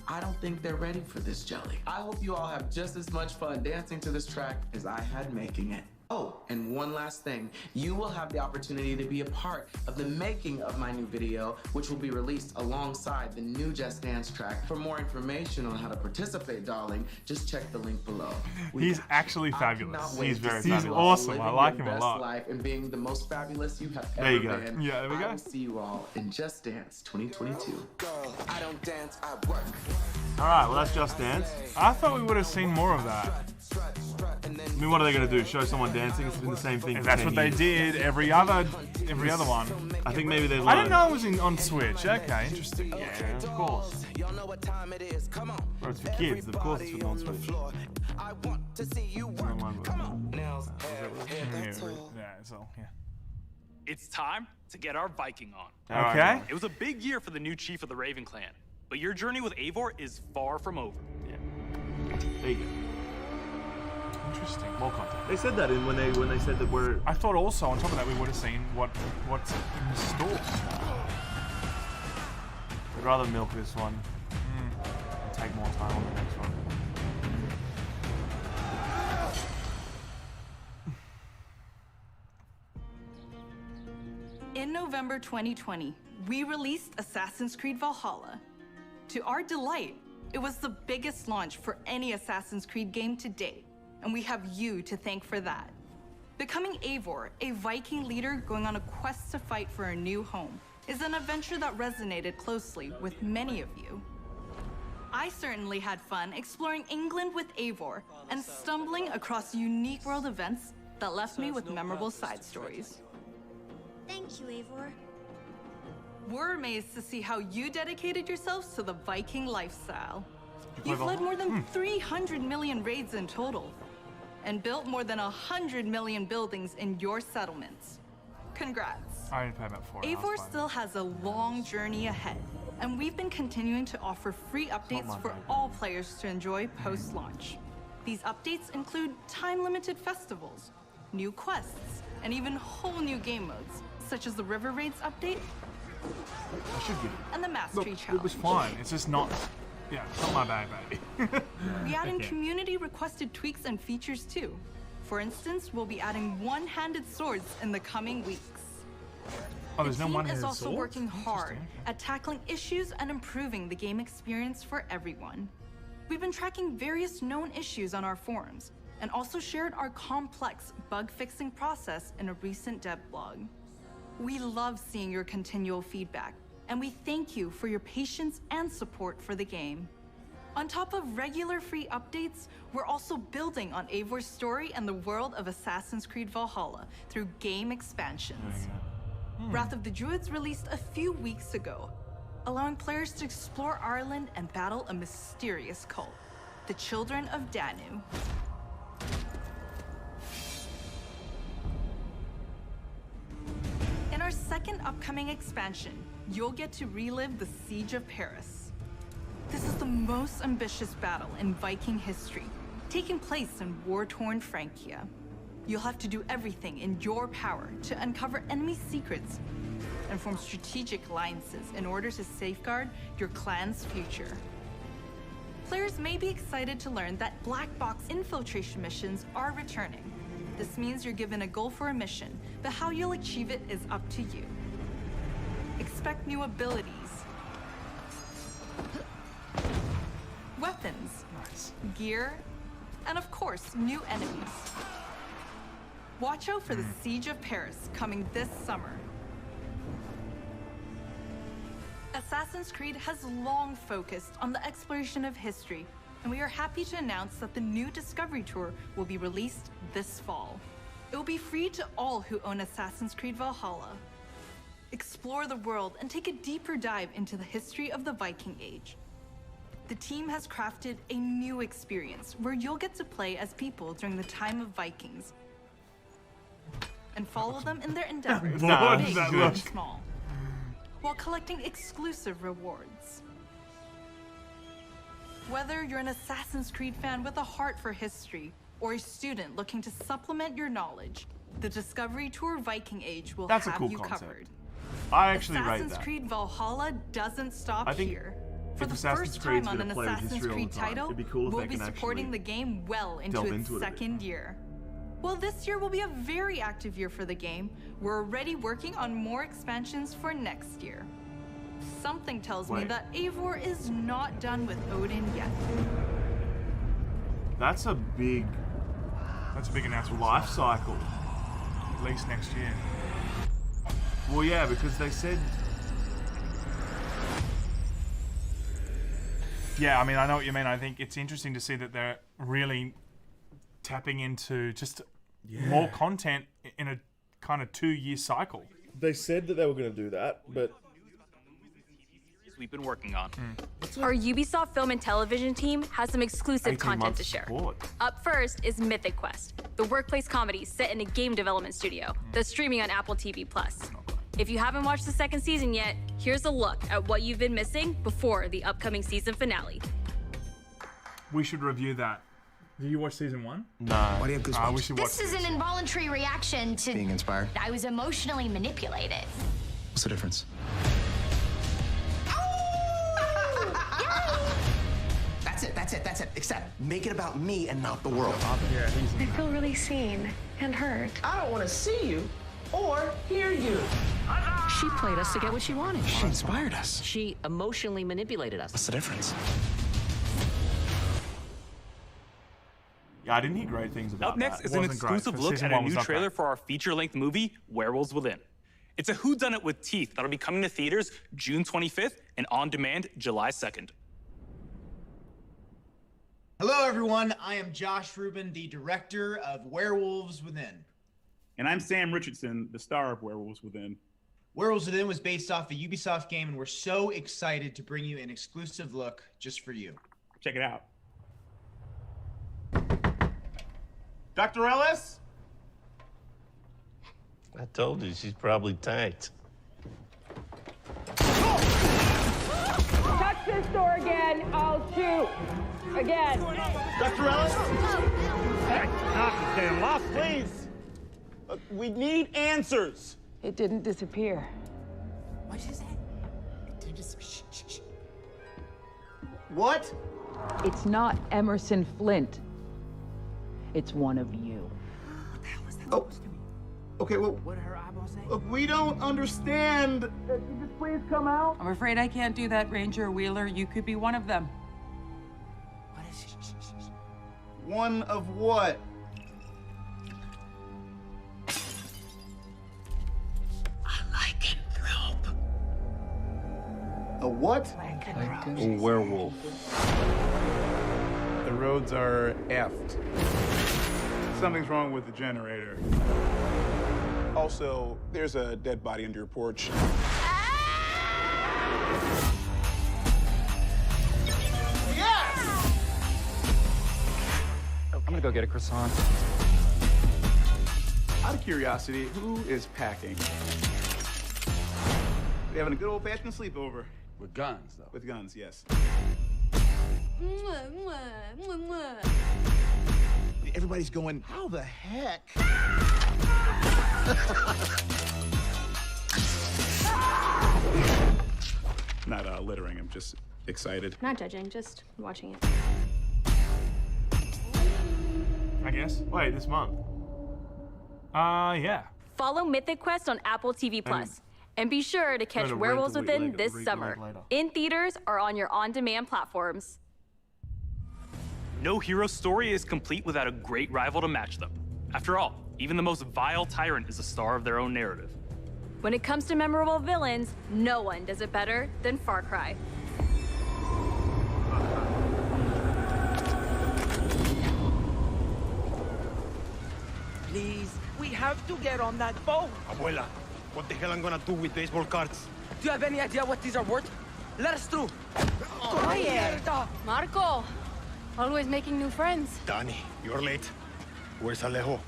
[SPEAKER 20] I don't think they're ready for this jelly. I hope you all have just as much fun dancing to this track as I had making it. Oh, and one last thing. You will have the opportunity to be a part of the making of my new video, which will be released alongside the new Just Dance track. For more information on how to participate, darling, just check the link below.
[SPEAKER 1] He's actually fabulous. He's very
[SPEAKER 20] fabulous.
[SPEAKER 1] He's awesome. I like him a lot.
[SPEAKER 20] Life and being the most fabulous you have
[SPEAKER 1] There
[SPEAKER 20] ever
[SPEAKER 1] you go.
[SPEAKER 20] been.
[SPEAKER 1] Yeah, there we go.
[SPEAKER 20] I will see you all in Just Dance 2022. Girl, I don't dance, I work.
[SPEAKER 2] Alright, well that's Just Dance.
[SPEAKER 1] I thought we would have seen more of that.
[SPEAKER 2] I mean, what are they going to do? Show someone dancing? It's been the same thing.
[SPEAKER 1] And
[SPEAKER 2] for
[SPEAKER 1] that's
[SPEAKER 2] 10
[SPEAKER 1] what they
[SPEAKER 2] years.
[SPEAKER 1] did every other one.
[SPEAKER 2] I think maybe they learned.
[SPEAKER 1] I didn't know it was on Switch. Okay, interesting.
[SPEAKER 2] Yeah, of course. Bro, it's for kids. Of course it's for non-Switch.
[SPEAKER 1] Yeah, so, yeah.
[SPEAKER 15] It's time to get our Viking on.
[SPEAKER 1] Okay.
[SPEAKER 15] It was a big year for the new chief of the Raven clan, but your journey with Eivor is far from over.
[SPEAKER 2] There you go.
[SPEAKER 1] Interesting.
[SPEAKER 2] More content. They said that when they said that we're.
[SPEAKER 1] I thought also on top of that we would have seen what's in store.
[SPEAKER 2] I'd rather milk this one and take more time on the next one.
[SPEAKER 21] In November 2020, we released Assassin's Creed Valhalla. To our delight, it was the biggest launch for any Assassin's Creed game to date, and we have you to thank for that. Becoming Eivor, a Viking leader going on a quest to fight for a new home, is an adventure that resonated closely with many of you. I certainly had fun exploring England with Eivor and stumbling across unique world events that left me with memorable side stories.
[SPEAKER 22] Thank you, Eivor.
[SPEAKER 21] We're amazed to see how you dedicated yourselves to the Viking lifestyle.
[SPEAKER 2] play
[SPEAKER 21] You've led more
[SPEAKER 2] Valhalla?
[SPEAKER 21] than 300 million raids in total, and built more than 100 million buildings in your settlements. Congrats.
[SPEAKER 1] I didn't pay about 4.
[SPEAKER 21] Eivor still has a long journey ahead, and we've been continuing to offer free updates for all players to enjoy post-launch. These updates include time-limited festivals, new quests, and even whole new game modes, such as the River Raids update
[SPEAKER 1] I should get it.
[SPEAKER 21] and the Mastery Challenge.
[SPEAKER 1] It was fine. It's just not. Yeah, it's not my bag, baby.
[SPEAKER 21] We add in
[SPEAKER 1] Okay.
[SPEAKER 21] community-requested tweaks and features too. For instance, we'll be adding one-handed swords in the coming weeks.
[SPEAKER 1] Oh, there's no
[SPEAKER 21] The team
[SPEAKER 1] one-handed
[SPEAKER 21] is also
[SPEAKER 1] sword?
[SPEAKER 21] working hard at tackling issues and improving the game experience for everyone. We've been tracking various known issues on our forums and also shared our complex bug-fixing process in a recent dev blog. We love seeing your continual feedback, and we thank you for your patience and support for the game. On top of regular free updates, we're also building on Eivor's story and the world of Assassin's Creed Valhalla through game expansions. Wrath of the Druids released a few weeks ago, allowing players to explore Ireland and battle a mysterious cult, the Children of Danu. In our second upcoming expansion, you'll get to relive the Siege of Paris. This is the most ambitious battle in Viking history, taking place in war-torn Francia. You'll have to do everything in your power to uncover enemy secrets and form strategic alliances in order to safeguard your clan's future. Players may be excited to learn that black box infiltration missions are returning. This means you're given a goal for a mission, but how you'll achieve it is up to you. Expect new abilities, weapons, gear, and of course, new enemies. Watch out for the Siege of Paris coming this summer. Assassin's Creed has long focused on the exploration of history, and we are happy to announce that the new Discovery Tour will be released this fall. It will be free to all who own Assassin's Creed Valhalla. Explore the world and take a deeper dive into the history of the Viking Age. The team has crafted a new experience where you'll get to play as people during the time of Vikings and follow them in their endeavors, big and small, while collecting exclusive rewards. Whether you're an Assassin's Creed fan with a heart for history or a student looking to supplement your knowledge, the Discovery Tour Viking Age will
[SPEAKER 1] That's a
[SPEAKER 21] have
[SPEAKER 1] cool
[SPEAKER 21] you
[SPEAKER 1] concept.
[SPEAKER 21] covered.
[SPEAKER 1] I actually rate
[SPEAKER 21] Assassin's
[SPEAKER 1] that.
[SPEAKER 21] Creed Valhalla doesn't stop
[SPEAKER 1] I think
[SPEAKER 21] here. For
[SPEAKER 1] if
[SPEAKER 21] the
[SPEAKER 1] Assassin's
[SPEAKER 21] first
[SPEAKER 1] Creed's
[SPEAKER 21] time on
[SPEAKER 1] gonna
[SPEAKER 21] an
[SPEAKER 1] play with
[SPEAKER 21] Assassin's
[SPEAKER 1] history all
[SPEAKER 21] Creed
[SPEAKER 1] the time,
[SPEAKER 21] title,
[SPEAKER 1] it'd be cool if
[SPEAKER 21] we'll
[SPEAKER 1] they
[SPEAKER 21] be
[SPEAKER 1] can
[SPEAKER 21] supporting
[SPEAKER 1] actually
[SPEAKER 21] the game well into
[SPEAKER 1] delve
[SPEAKER 21] its
[SPEAKER 1] into it a bit.
[SPEAKER 21] second year. Well, this year will be a very active year for the game. We're already working on more expansions for next year. Something tells me
[SPEAKER 1] Wait.
[SPEAKER 21] that Eivor is not done with Odin yet.
[SPEAKER 1] That's a big announcement. Life cycle, at least next year. Well, yeah, because they said. Yeah, I mean, I know what you mean. I think it's interesting to see that they're really tapping into just more content in a kind of 2-year cycle.
[SPEAKER 2] They said that they were going to do that, but
[SPEAKER 15] We've been working on.
[SPEAKER 3] Our Ubisoft Film and Television team has some exclusive
[SPEAKER 1] 18
[SPEAKER 3] content
[SPEAKER 1] months
[SPEAKER 3] to share.
[SPEAKER 1] support.
[SPEAKER 3] Up first is Mythic Quest, the workplace comedy set in a game development studio that's streaming on Apple TV+. If you haven't watched the second season yet, here's a look at what you've been missing before the upcoming season finale.
[SPEAKER 1] We should review that. Did you watch season 1?
[SPEAKER 2] No.
[SPEAKER 5] Why do you have goosebumps?
[SPEAKER 1] We should watch
[SPEAKER 10] This is an involuntary reaction to
[SPEAKER 5] Being inspired?
[SPEAKER 10] I was emotionally manipulated.
[SPEAKER 5] What's the difference? That's it. Except make it about me and not the world.
[SPEAKER 1] Yeah,
[SPEAKER 23] I feel really seen and heard.
[SPEAKER 24] I don't want to see you or hear you.
[SPEAKER 25] She played us to get what she wanted.
[SPEAKER 5] She inspired us.
[SPEAKER 25] She emotionally manipulated us.
[SPEAKER 5] What's the difference?
[SPEAKER 1] Yeah, I didn't hear great things about
[SPEAKER 15] Up next
[SPEAKER 1] that.
[SPEAKER 15] is
[SPEAKER 1] It
[SPEAKER 15] an
[SPEAKER 1] wasn't great.
[SPEAKER 15] exclusive
[SPEAKER 1] But
[SPEAKER 15] look
[SPEAKER 1] season
[SPEAKER 15] at a
[SPEAKER 1] 1 was
[SPEAKER 15] new
[SPEAKER 1] not
[SPEAKER 15] trailer
[SPEAKER 1] great.
[SPEAKER 15] for our feature-length movie, Werewolves Within. It's a whodunit with teeth that'll be coming to theaters June 25th and on demand July 2nd.
[SPEAKER 26] Hello, everyone. I am Josh Rubin, the director of Werewolves Within.
[SPEAKER 27] And I'm Sam Richardson, the star of Werewolves Within.
[SPEAKER 26] Werewolves Within was based off a Ubisoft game, and we're so excited to bring you an exclusive look just for you.
[SPEAKER 27] Check it out. Dr. Ellis?
[SPEAKER 28] I told you, she's probably tanked.
[SPEAKER 29] Touch this door again, I'll shoot. Again.
[SPEAKER 27] Dr. Ellis?
[SPEAKER 28] Hey, stop, you damn lost, please.
[SPEAKER 4] Look, we need answers.
[SPEAKER 29] It didn't disappear.
[SPEAKER 26] What did you say? It didn't just... Shh.
[SPEAKER 4] What?
[SPEAKER 29] It's not Emerson Flint. It's one of you.
[SPEAKER 26] What the hell was that
[SPEAKER 4] supposed to be? Okay, well...
[SPEAKER 26] What did her eyeball say?
[SPEAKER 4] Look, we don't understand. Could you just please come out?
[SPEAKER 29] I'm afraid I can't do that, Ranger Wheeler. You could be one of them.
[SPEAKER 26] What is she?
[SPEAKER 4] One of what?
[SPEAKER 26] A lycanthrope.
[SPEAKER 4] A what?
[SPEAKER 6] A werewolf.
[SPEAKER 27] The roads are effed. Something's wrong with the generator. Also, there's a dead body under your porch.
[SPEAKER 4] Yes!
[SPEAKER 6] I'm gonna go get a croissant.
[SPEAKER 27] Out of curiosity, who is packing? We having a good old-fashioned sleepover.
[SPEAKER 6] With guns, though.
[SPEAKER 27] With guns, yes.
[SPEAKER 26] Everybody's going, how the heck?
[SPEAKER 27] Not littering, I'm just excited.
[SPEAKER 3] Not judging, just watching it.
[SPEAKER 1] I guess. Wait, this month. Yeah.
[SPEAKER 3] Follow Mythic Quest on Apple TV Plus. And be sure to catch Werewolves Within this summer, in theaters or on your on-demand platforms.
[SPEAKER 15] No hero story is complete without a great rival to match them. After all, even the most vile tyrant is a star of their own narrative.
[SPEAKER 3] When it comes to memorable villains, no one does it better than Far Cry.
[SPEAKER 7] Please, we have to get on that boat.
[SPEAKER 8] Abuela, what the hell am I gonna do with baseball cards?
[SPEAKER 7] Do you have any idea what these are worth? Let us through.
[SPEAKER 3] Quiet. Marco, always making new friends.
[SPEAKER 8] Danny, you're late. Where's Alejo?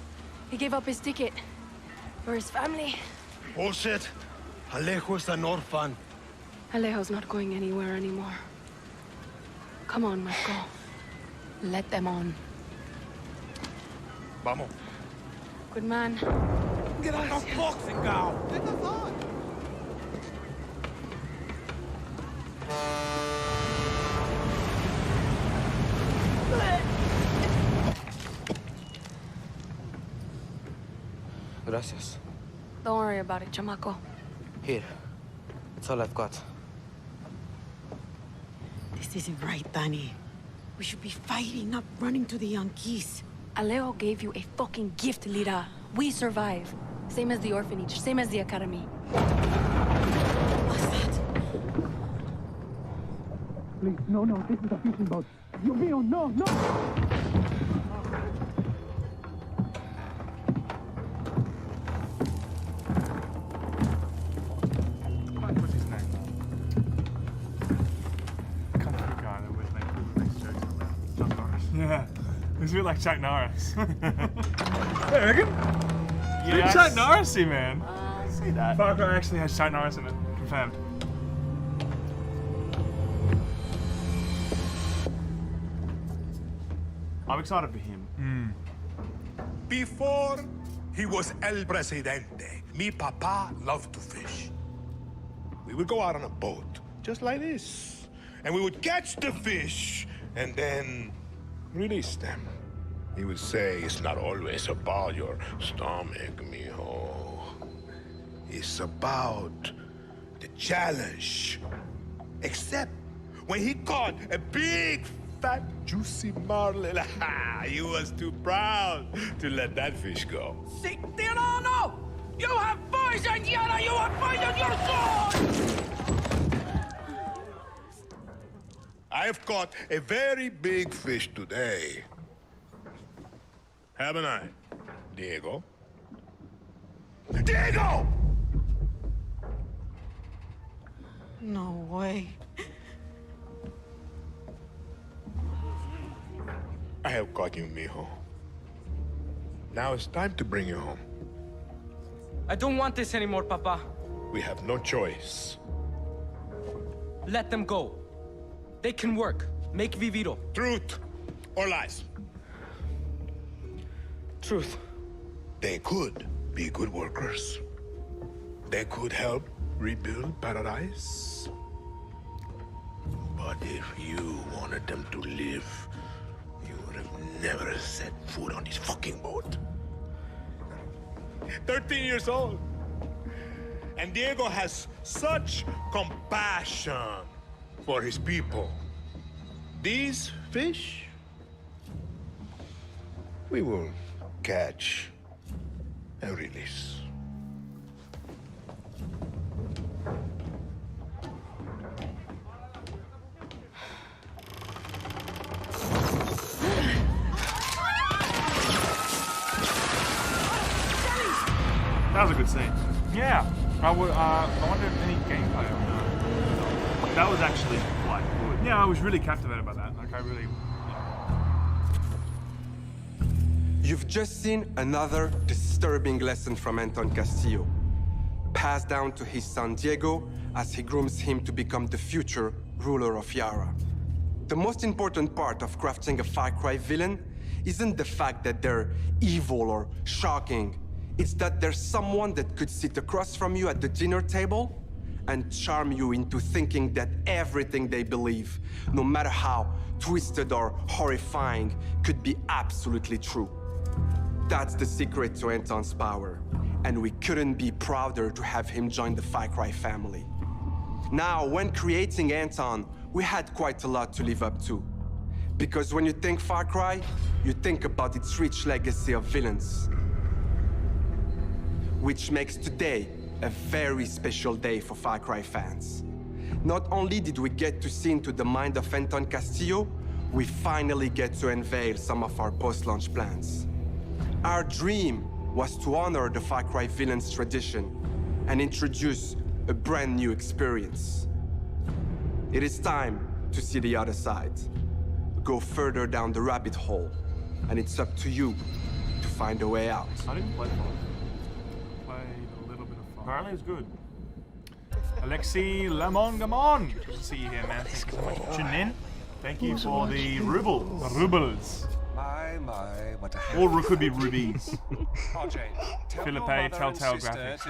[SPEAKER 3] He gave up his ticket for his family.
[SPEAKER 8] Bullshit. Alejo is an orphan.
[SPEAKER 3] Alejo's not going anywhere anymore. Come on, Marco. Let them on.
[SPEAKER 8] Vamos.
[SPEAKER 3] Good man.
[SPEAKER 8] Gracias. No boxing now.
[SPEAKER 7] Gracias.
[SPEAKER 3] Don't worry about it, chamaco.
[SPEAKER 7] Here. That's all I've got.
[SPEAKER 9] This isn't right, Danny. We should be fighting, not running to the Yankees.
[SPEAKER 3] Alejo gave you a fucking gift, Lira. We survive. Same as the orphanage, same as the academy.
[SPEAKER 9] What's that?
[SPEAKER 6] Please, no, this is a fishing boat. Dios mío, no!
[SPEAKER 1] What's his name? Country guy that always makes jokes about Chuck Norris. Yeah, it's a bit like Chuck Norris. Hey, reckon? Yes. Chuck Norris-y, man.
[SPEAKER 2] I see that.
[SPEAKER 1] Far Cry actually has Chuck Norris in it. Confirmed.
[SPEAKER 2] I'm excited for him.
[SPEAKER 8] Before he was El Presidente, mi papa loved to fish. We would go out on a boat, just like this, and we would catch the fish and then release them. He would say, it's not always about your stomach, mijo. It's about the challenge. Except when he caught a big, fat, juicy marlin, he was too proud to let that fish go.
[SPEAKER 7] Si, Tirano! You have poisoned Yana! You have poisoned your sword!
[SPEAKER 8] I have caught a very big fish today. Haven't I, Diego? Diego!
[SPEAKER 9] No way.
[SPEAKER 8] I have caught you, mijo. Now it's time to bring you home.
[SPEAKER 7] I don't want this anymore, Papa.
[SPEAKER 8] We have no choice.
[SPEAKER 7] Let them go. They can work. Make Viviro.
[SPEAKER 8] Truth or lies?
[SPEAKER 7] Truth.
[SPEAKER 8] They could be good workers. They could help rebuild paradise. But if you wanted them to live, you would have never set foot on this fucking boat. 13 years old. And Diego has such compassion for his people. These fish, we will catch and release.
[SPEAKER 2] That was a good scene.
[SPEAKER 1] Yeah. I wonder if any gameplay on that.
[SPEAKER 2] That was actually quite good.
[SPEAKER 1] Yeah, I was really captivated by that. Like, I really...
[SPEAKER 11] You've just seen another disturbing lesson from Anton Castillo, passed down to his son Diego as he grooms him to become the future ruler of Yara. The most important part of crafting a Far Cry villain isn't the fact that they're evil or shocking. It's that there's someone that could sit across from you at the dinner table and charm you into thinking that everything they believe, no matter how twisted or horrifying, could be absolutely true. That's the secret to Anton's power, and we couldn't be prouder to have him join the Far Cry family. Now, when creating Anton, we had quite a lot to live up to. Because when you think Far Cry, you think about its rich legacy of villains. Which makes today a very special day for Far Cry fans. Not only did we get to see into the mind of Anton Castillo, we finally get to unveil some of our post-launch plans. Our dream was to honor the Far Cry villain's tradition and introduce a brand new experience. It is time to see the other side. Go further down the rabbit hole, and it's up to you to find a way out.
[SPEAKER 2] I didn't play Fallout.
[SPEAKER 1] Apparently it's good. Alexi Lamon Gamon. Good to see you here, man. Thank you so much for tuning in.
[SPEAKER 2] Thank you for the rubles.
[SPEAKER 1] Rubles.
[SPEAKER 12] My, what a
[SPEAKER 2] Or it could be rubies.
[SPEAKER 1] Philippe, Telltale Graphics.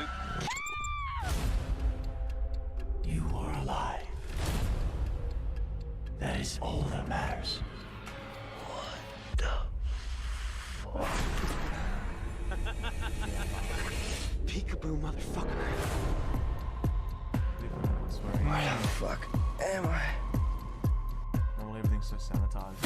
[SPEAKER 13] You are alive. That is all that matters. What the fuck?
[SPEAKER 12] Peekaboo, motherfucker.
[SPEAKER 13] Where the fuck am I?
[SPEAKER 2] Normally everything's so sanitized.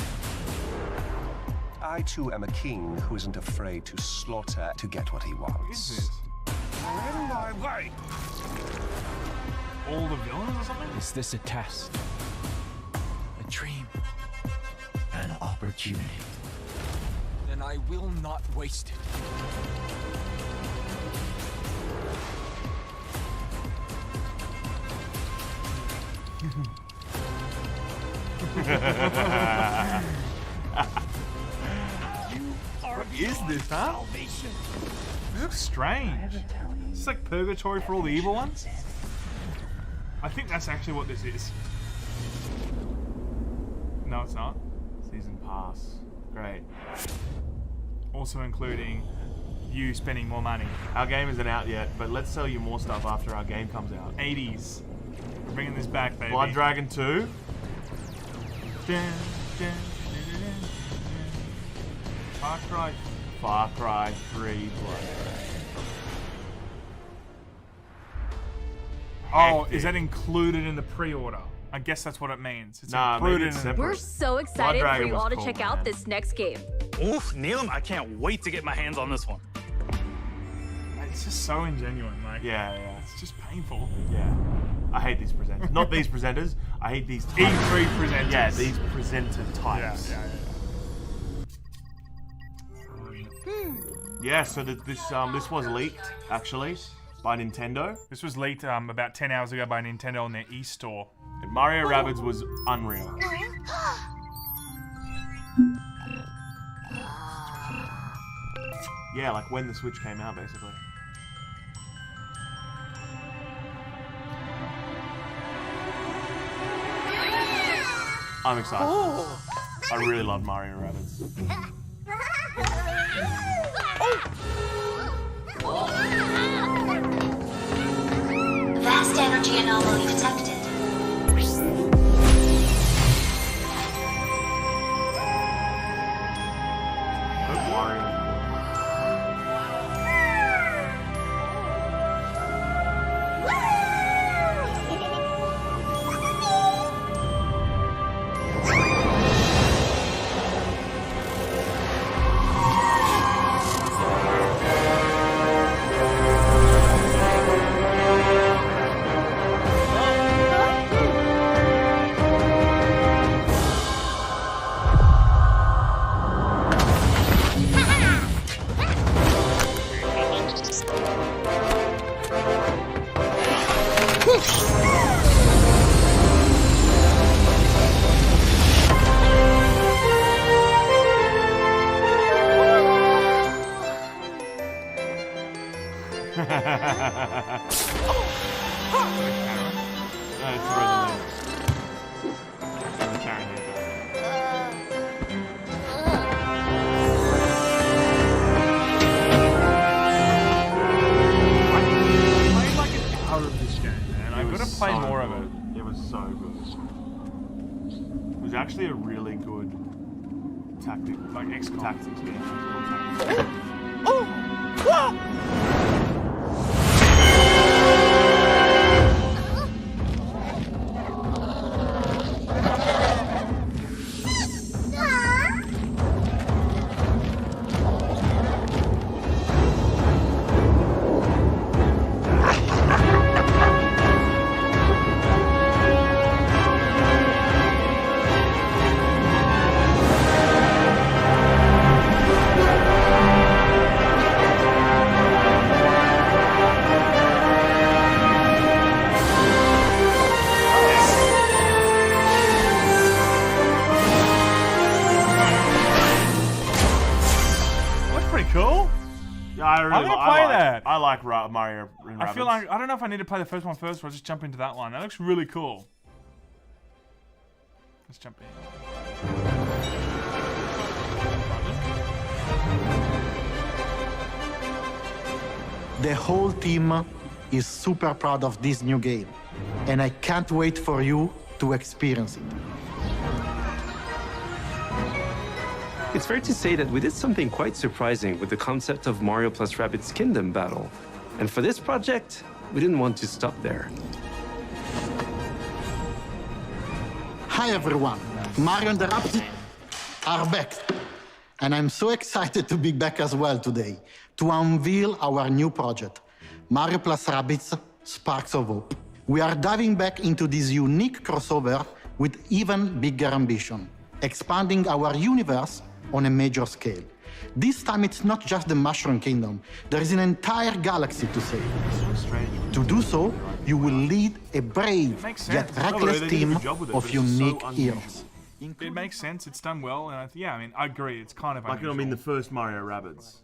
[SPEAKER 12] I too am a king who isn't afraid to slaughter to get what he wants.
[SPEAKER 1] What is this?
[SPEAKER 12] In my way.
[SPEAKER 1] All the villains or something?
[SPEAKER 13] Is this a test? A dream? An opportunity? Then I will not waste it.
[SPEAKER 1] What is this, huh? This looks strange. It's like purgatory for all the evil ones. I think that's actually what this is. No, it's not.
[SPEAKER 2] Season pass. Great.
[SPEAKER 1] Also including you spending more money.
[SPEAKER 2] Our game isn't out yet, but let's sell you more stuff after our game comes out.
[SPEAKER 1] 80s. We're bringing this back, baby.
[SPEAKER 2] Blood Dragon 2. Far Cry 3 Blood Dragon.
[SPEAKER 1] Oh, is that included in the pre-order? I guess that's what it means. It's included in
[SPEAKER 3] We're so excited for you all to check out
[SPEAKER 15] man.
[SPEAKER 3] this next game.
[SPEAKER 15] Oof, Neelam, I can't wait to get my hands on this one.
[SPEAKER 1] It's just so ingenuine, like
[SPEAKER 2] Yeah.
[SPEAKER 1] it's just painful.
[SPEAKER 2] Yeah. I hate these presenters. Not these presenters. I hate these types.
[SPEAKER 1] E3 presenters.
[SPEAKER 2] Yeah, these presenter types.
[SPEAKER 1] Yeah.
[SPEAKER 2] Yeah, so this was leaked, actually, by Nintendo.
[SPEAKER 1] This was leaked about 10 hours ago by Nintendo on their e-store.
[SPEAKER 2] And Mario Rabbids was unreal. Yeah, like when the Switch came out, basically. I'm excited.
[SPEAKER 7] Oh.
[SPEAKER 2] I really love Mario Rabbids.
[SPEAKER 10] Vast energy anomaly detected.
[SPEAKER 2] Actually a really good tactic, like XCOM tactics game. I like Mario and Rabbids.
[SPEAKER 1] I feel like, I don't know if I need to play the first one first or I'll just jump into that one. That looks really cool. Let's jump in.
[SPEAKER 14] The whole team is super proud of this new game, and I can't wait for you to experience it.
[SPEAKER 16] It's fair to say that we did something quite surprising with the concept of Mario plus Rabbids Kingdom Battle. And for this project, we didn't want to stop there.
[SPEAKER 14] Hi everyone, Mario and the Rabbids are back. And I'm so excited to be back as well today to unveil our new project, Mario plus Rabbids Sparks of Hope. We are diving back into this unique crossover with even bigger ambition, expanding our universe on a major scale. This time it's not just the Mushroom Kingdom, there is an entire galaxy to save. To do so, you will lead a brave yet reckless team of unique heroes.
[SPEAKER 1] It makes sense, it's done well, and yeah, I mean, I agree, it's kind of unusual.
[SPEAKER 2] Like, I mean, the first Mario Rabbids.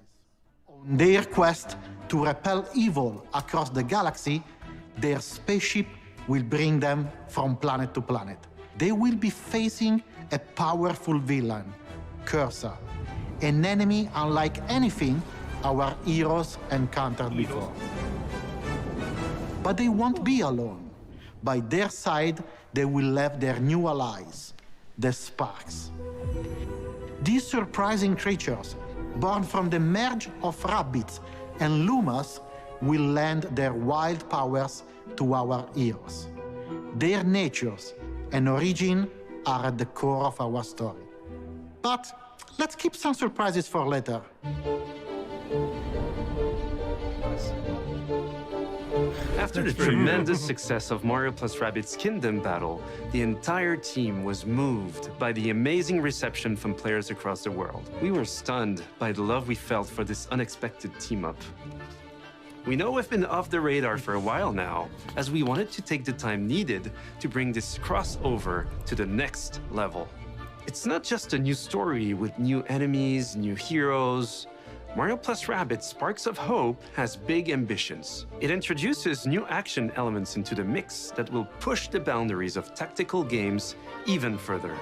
[SPEAKER 14] On their quest to repel evil across the galaxy, their spaceship will bring them from planet to planet. They will be facing a powerful villain, Cursor, an enemy unlike anything our heroes encountered before. But they won't be alone. By their side, they will have their new allies, the Sparks. These surprising creatures, born from the merge of Rabbids and Lumas, will lend their wild powers to our heroes. Their natures and origin are at the core of our story. But let's keep some surprises for later.
[SPEAKER 16] After the tremendous success of Mario plus Rabbids Kingdom Battle, the entire team was moved by the amazing reception from players across the world. We were stunned by the love we felt for this unexpected team-up. We know we've been off the radar for a while now, as we wanted to take the time needed to bring this crossover to the next level. It's not just a new story with new enemies, new heroes. Mario plus Rabbids Sparks of Hope has big ambitions. It introduces new action elements into the mix that will push the boundaries of tactical games even further.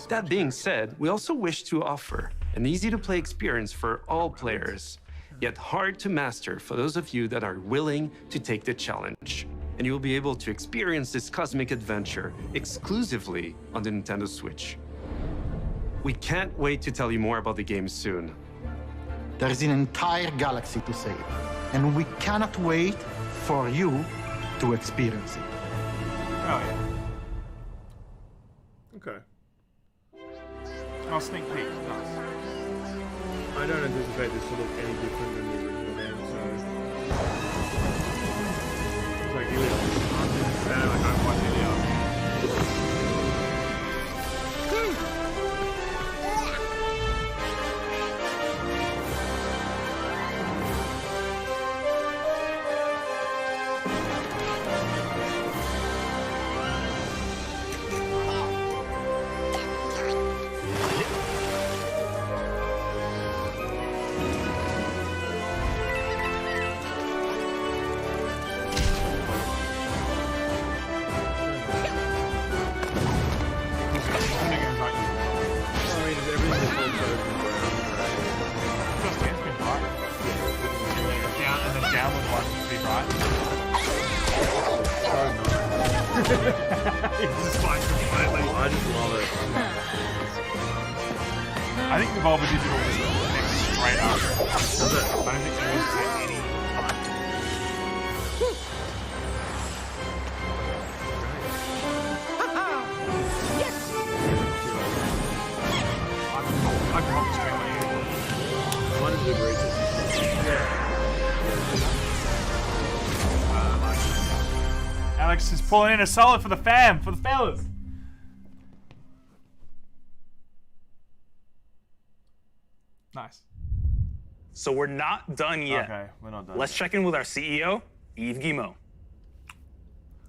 [SPEAKER 16] That being said, we also wish to offer an easy-to-play experience for all players. yet hard to master for those of you that are willing to take the challenge. And you will be able to experience this cosmic adventure exclusively on the Nintendo Switch. We can't wait to tell you more about the game soon.
[SPEAKER 14] There is an entire galaxy to save, and we cannot wait for you to experience it.
[SPEAKER 1] Oh, yeah.
[SPEAKER 2] Okay.
[SPEAKER 1] Oh, sneak peek. Nice.
[SPEAKER 2] I don't anticipate this to look any different than the original game, so... It's like Helios.
[SPEAKER 1] I don't want Helios.
[SPEAKER 2] I just love it.
[SPEAKER 1] I think the Volvo Digital was next straight up. Does it? I don't think there was any. I can hold the screen like you.
[SPEAKER 2] One is good races.
[SPEAKER 1] Alex is pulling in a solid for the fam, for the fellas. Nice.
[SPEAKER 15] So we're not done yet.
[SPEAKER 2] Okay, we're not done.
[SPEAKER 15] Let's check in with our CEO, Yves Guillemot.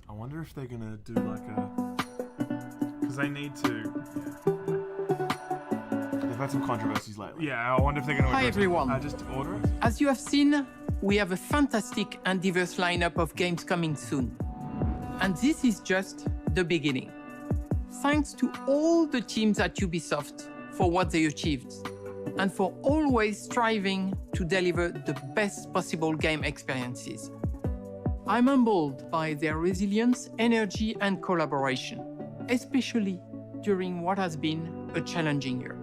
[SPEAKER 2] I wonder if they're gonna do like a...
[SPEAKER 1] Because they need to.
[SPEAKER 2] They've had some controversies lately.
[SPEAKER 1] Yeah, I wonder if they're gonna.
[SPEAKER 17] Hi everyone.
[SPEAKER 1] Just order it.
[SPEAKER 17] As you have seen, we have a fantastic and diverse lineup of games coming soon. And this is just the beginning. Thanks to all the teams at Ubisoft for what they achieved, and for always striving to deliver the best possible game experiences. I'm humbled by their resilience, energy, and collaboration, especially during what has been a challenging year.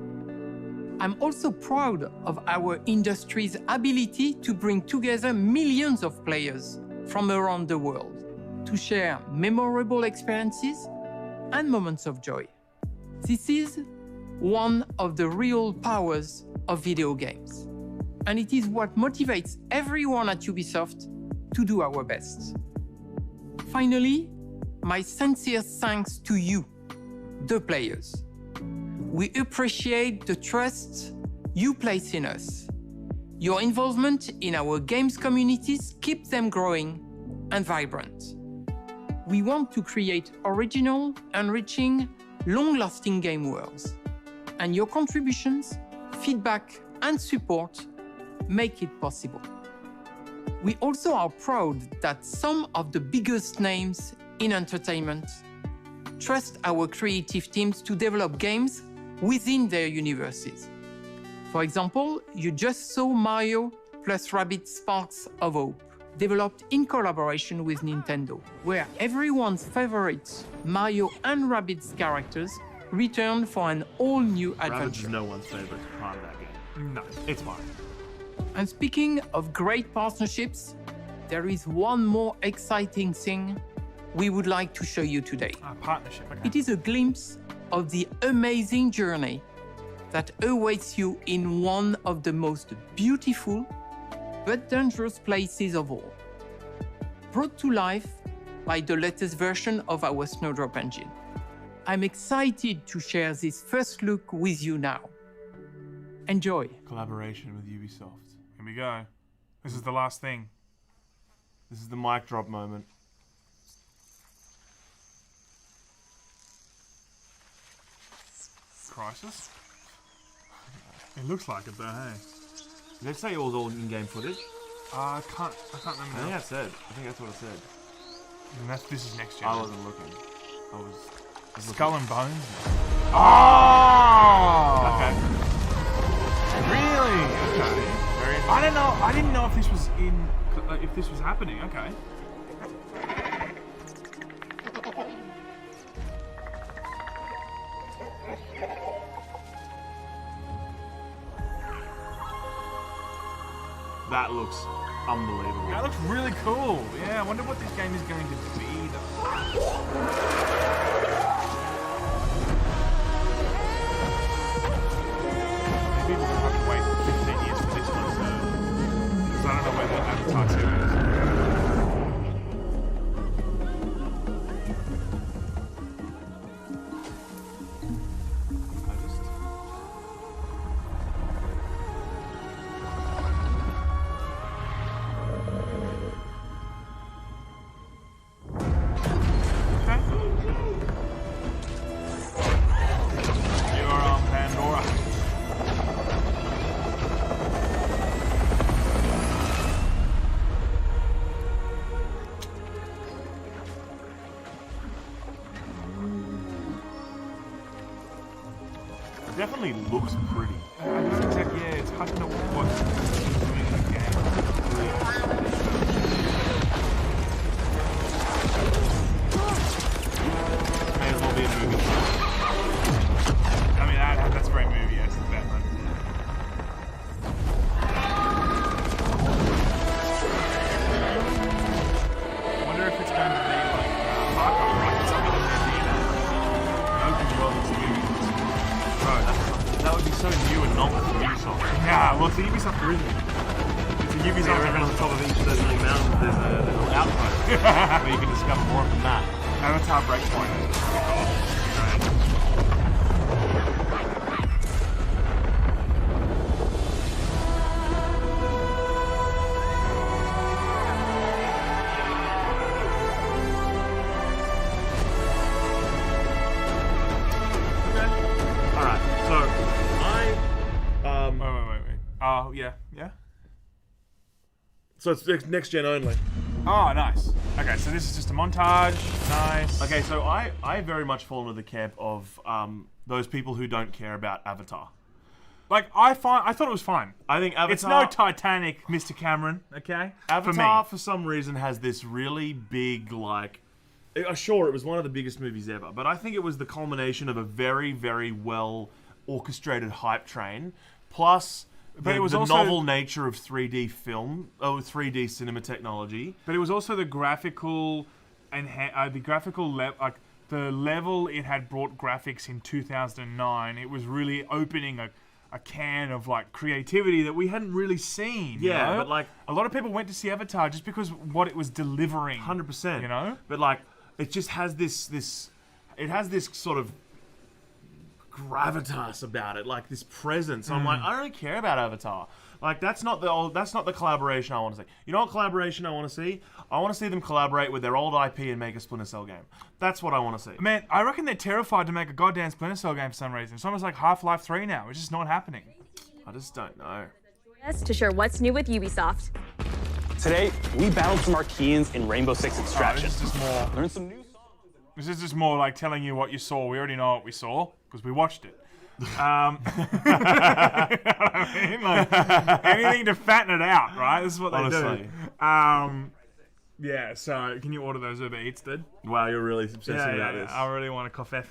[SPEAKER 17] I'm also proud of our industry's ability to bring together millions of players from around the world to share memorable experiences and moments of joy. This is one of the real powers of video games. And it is what motivates everyone at Ubisoft to do our best. Finally, my sincere thanks to you, the players. We appreciate the trust you place in us. Your involvement in our games communities keeps them growing and vibrant. We want to create original, enriching, long-lasting game worlds. And your contributions, feedback, and support make it possible. We also are proud that some of the biggest names in entertainment trust our creative teams to develop games within their universes. For example, you just saw Mario plus Rabbids Sparks of Hope, developed in collaboration with Nintendo, where everyone's favorite Mario and Rabbids characters return for an all-new adventure.
[SPEAKER 2] Rabbids is no one's favorite part of that game.
[SPEAKER 1] No, it's mine.
[SPEAKER 17] And speaking of great partnerships, there is one more exciting thing we would like to show you today.
[SPEAKER 1] A partnership, okay.
[SPEAKER 17] It is a glimpse of the amazing journey that awaits you in one of the most beautiful but dangerous places of all. Brought to life by the latest version of our Snowdrop engine. I'm excited to share this first look with you now. Enjoy.
[SPEAKER 2] Collaboration with Ubisoft.
[SPEAKER 1] Here we go. This is the last thing.
[SPEAKER 2] This is the mic drop moment.
[SPEAKER 1] Crisis? It looks like it though, hey?
[SPEAKER 2] Did they say it was all in-game footage?
[SPEAKER 1] I can't remember.
[SPEAKER 2] I think that's it. I think that's what it said.
[SPEAKER 1] And this is next gen.
[SPEAKER 2] I wasn't looking. I was
[SPEAKER 1] Skull and Bones. Oh!
[SPEAKER 2] Okay.
[SPEAKER 1] Really? Okay.
[SPEAKER 2] Very
[SPEAKER 1] I don't know. I didn't know if this was if this was happening. Okay.
[SPEAKER 2] That looks unbelievable.
[SPEAKER 1] That looks really cool. Yeah, I wonder what this game is going to be. Maybe we'll have to wait 15 years for this one, because I don't know where the Avatar 2 is. You're on Pandora.
[SPEAKER 2] It definitely looks pretty.
[SPEAKER 1] Yeah, it's hard to know what's doing in the game.
[SPEAKER 2] May as well be a movie.
[SPEAKER 1] I mean, that's very movie. That's the Batman. I wonder if it's going to be like Parker, right? Something in there, open world experience.
[SPEAKER 2] Bro, that would be so new and novel for Ubisoft.
[SPEAKER 1] Nah, well, it's a Ubisoft original. It's a Ubisoft
[SPEAKER 2] Yeah, on the top of each of those little mountains, there's a little outpost where you can discover more of the map.
[SPEAKER 1] Avatar Breakpoint.
[SPEAKER 2] Alright, so
[SPEAKER 1] Wait. Oh, yeah.
[SPEAKER 2] So it's next gen only.
[SPEAKER 1] Oh, nice. Okay, so this is just a montage. Nice.
[SPEAKER 2] Okay, so I very much fall into the camp of those people who don't care about Avatar.
[SPEAKER 1] Like, I thought it was fine.
[SPEAKER 2] I think Avatar...
[SPEAKER 1] It's no Titanic, Mr. Cameron, okay?
[SPEAKER 2] Avatar, for some reason, has this really big, like... Sure, it was one of the biggest movies ever, but I think it was the culmination of a very, very well orchestrated hype train, plus
[SPEAKER 1] But it was
[SPEAKER 2] the
[SPEAKER 1] also
[SPEAKER 2] novel nature of 3D film, 3D cinema technology.
[SPEAKER 1] But it was also the graphical and the level it had brought graphics in 2009. It was really opening a can of like creativity that we hadn't really seen.
[SPEAKER 2] Yeah,
[SPEAKER 1] you know?
[SPEAKER 2] but like
[SPEAKER 1] a lot of people went to see Avatar just because what it was delivering.
[SPEAKER 2] 100%.
[SPEAKER 1] You know,
[SPEAKER 2] but like it just has this sort of gravitas about it, like this presence. I'm like, I don't care about Avatar. Like that's not the collaboration I want to see. You know what collaboration I want to see? I want to see them collaborate with their old IP and make a Splinter Cell game. That's what I want to see.
[SPEAKER 1] Man, I reckon they're terrified to make a goddamn Splinter Cell game for some reason. It's almost like Half-Life 3 now. It's just not happening.
[SPEAKER 2] I just don't know.
[SPEAKER 3] To share what's new with Ubisoft.
[SPEAKER 15] Today, we battled some Arkeans in Rainbow Six Extraction.
[SPEAKER 1] This is just more.
[SPEAKER 15] Learn some new songs.
[SPEAKER 1] This is just more like telling you what you saw. We already know what we saw because we watched it. You know what I mean? Like, anything to fatten it out, right? This is what they do. Yeah, so can you order those Uber Eats, dude?
[SPEAKER 2] Wow, you're really obsessing about this.
[SPEAKER 1] I really want a coffee.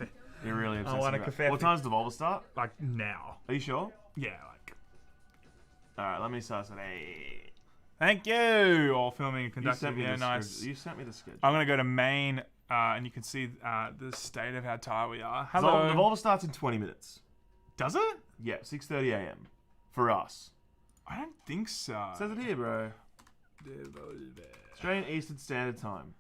[SPEAKER 2] You're really obsessing
[SPEAKER 1] I want a
[SPEAKER 2] about
[SPEAKER 1] coffee.
[SPEAKER 2] What time's the Volvo start?
[SPEAKER 1] Like now.
[SPEAKER 2] Are you sure?
[SPEAKER 1] Yeah, like.
[SPEAKER 2] Alright, let me start at 8.
[SPEAKER 1] Thank you! All filming and conducting. Yeah, nice.
[SPEAKER 2] You sent me the schedule.
[SPEAKER 1] I'm going to go to main, and you can see the state of how tired we are. Hello.
[SPEAKER 2] The Volvo starts in 20 minutes.
[SPEAKER 1] Does it?
[SPEAKER 2] Yeah, 6:30 a.m. for us.
[SPEAKER 1] I don't think so.
[SPEAKER 2] It says it here, bro. Australian Eastern Standard Time.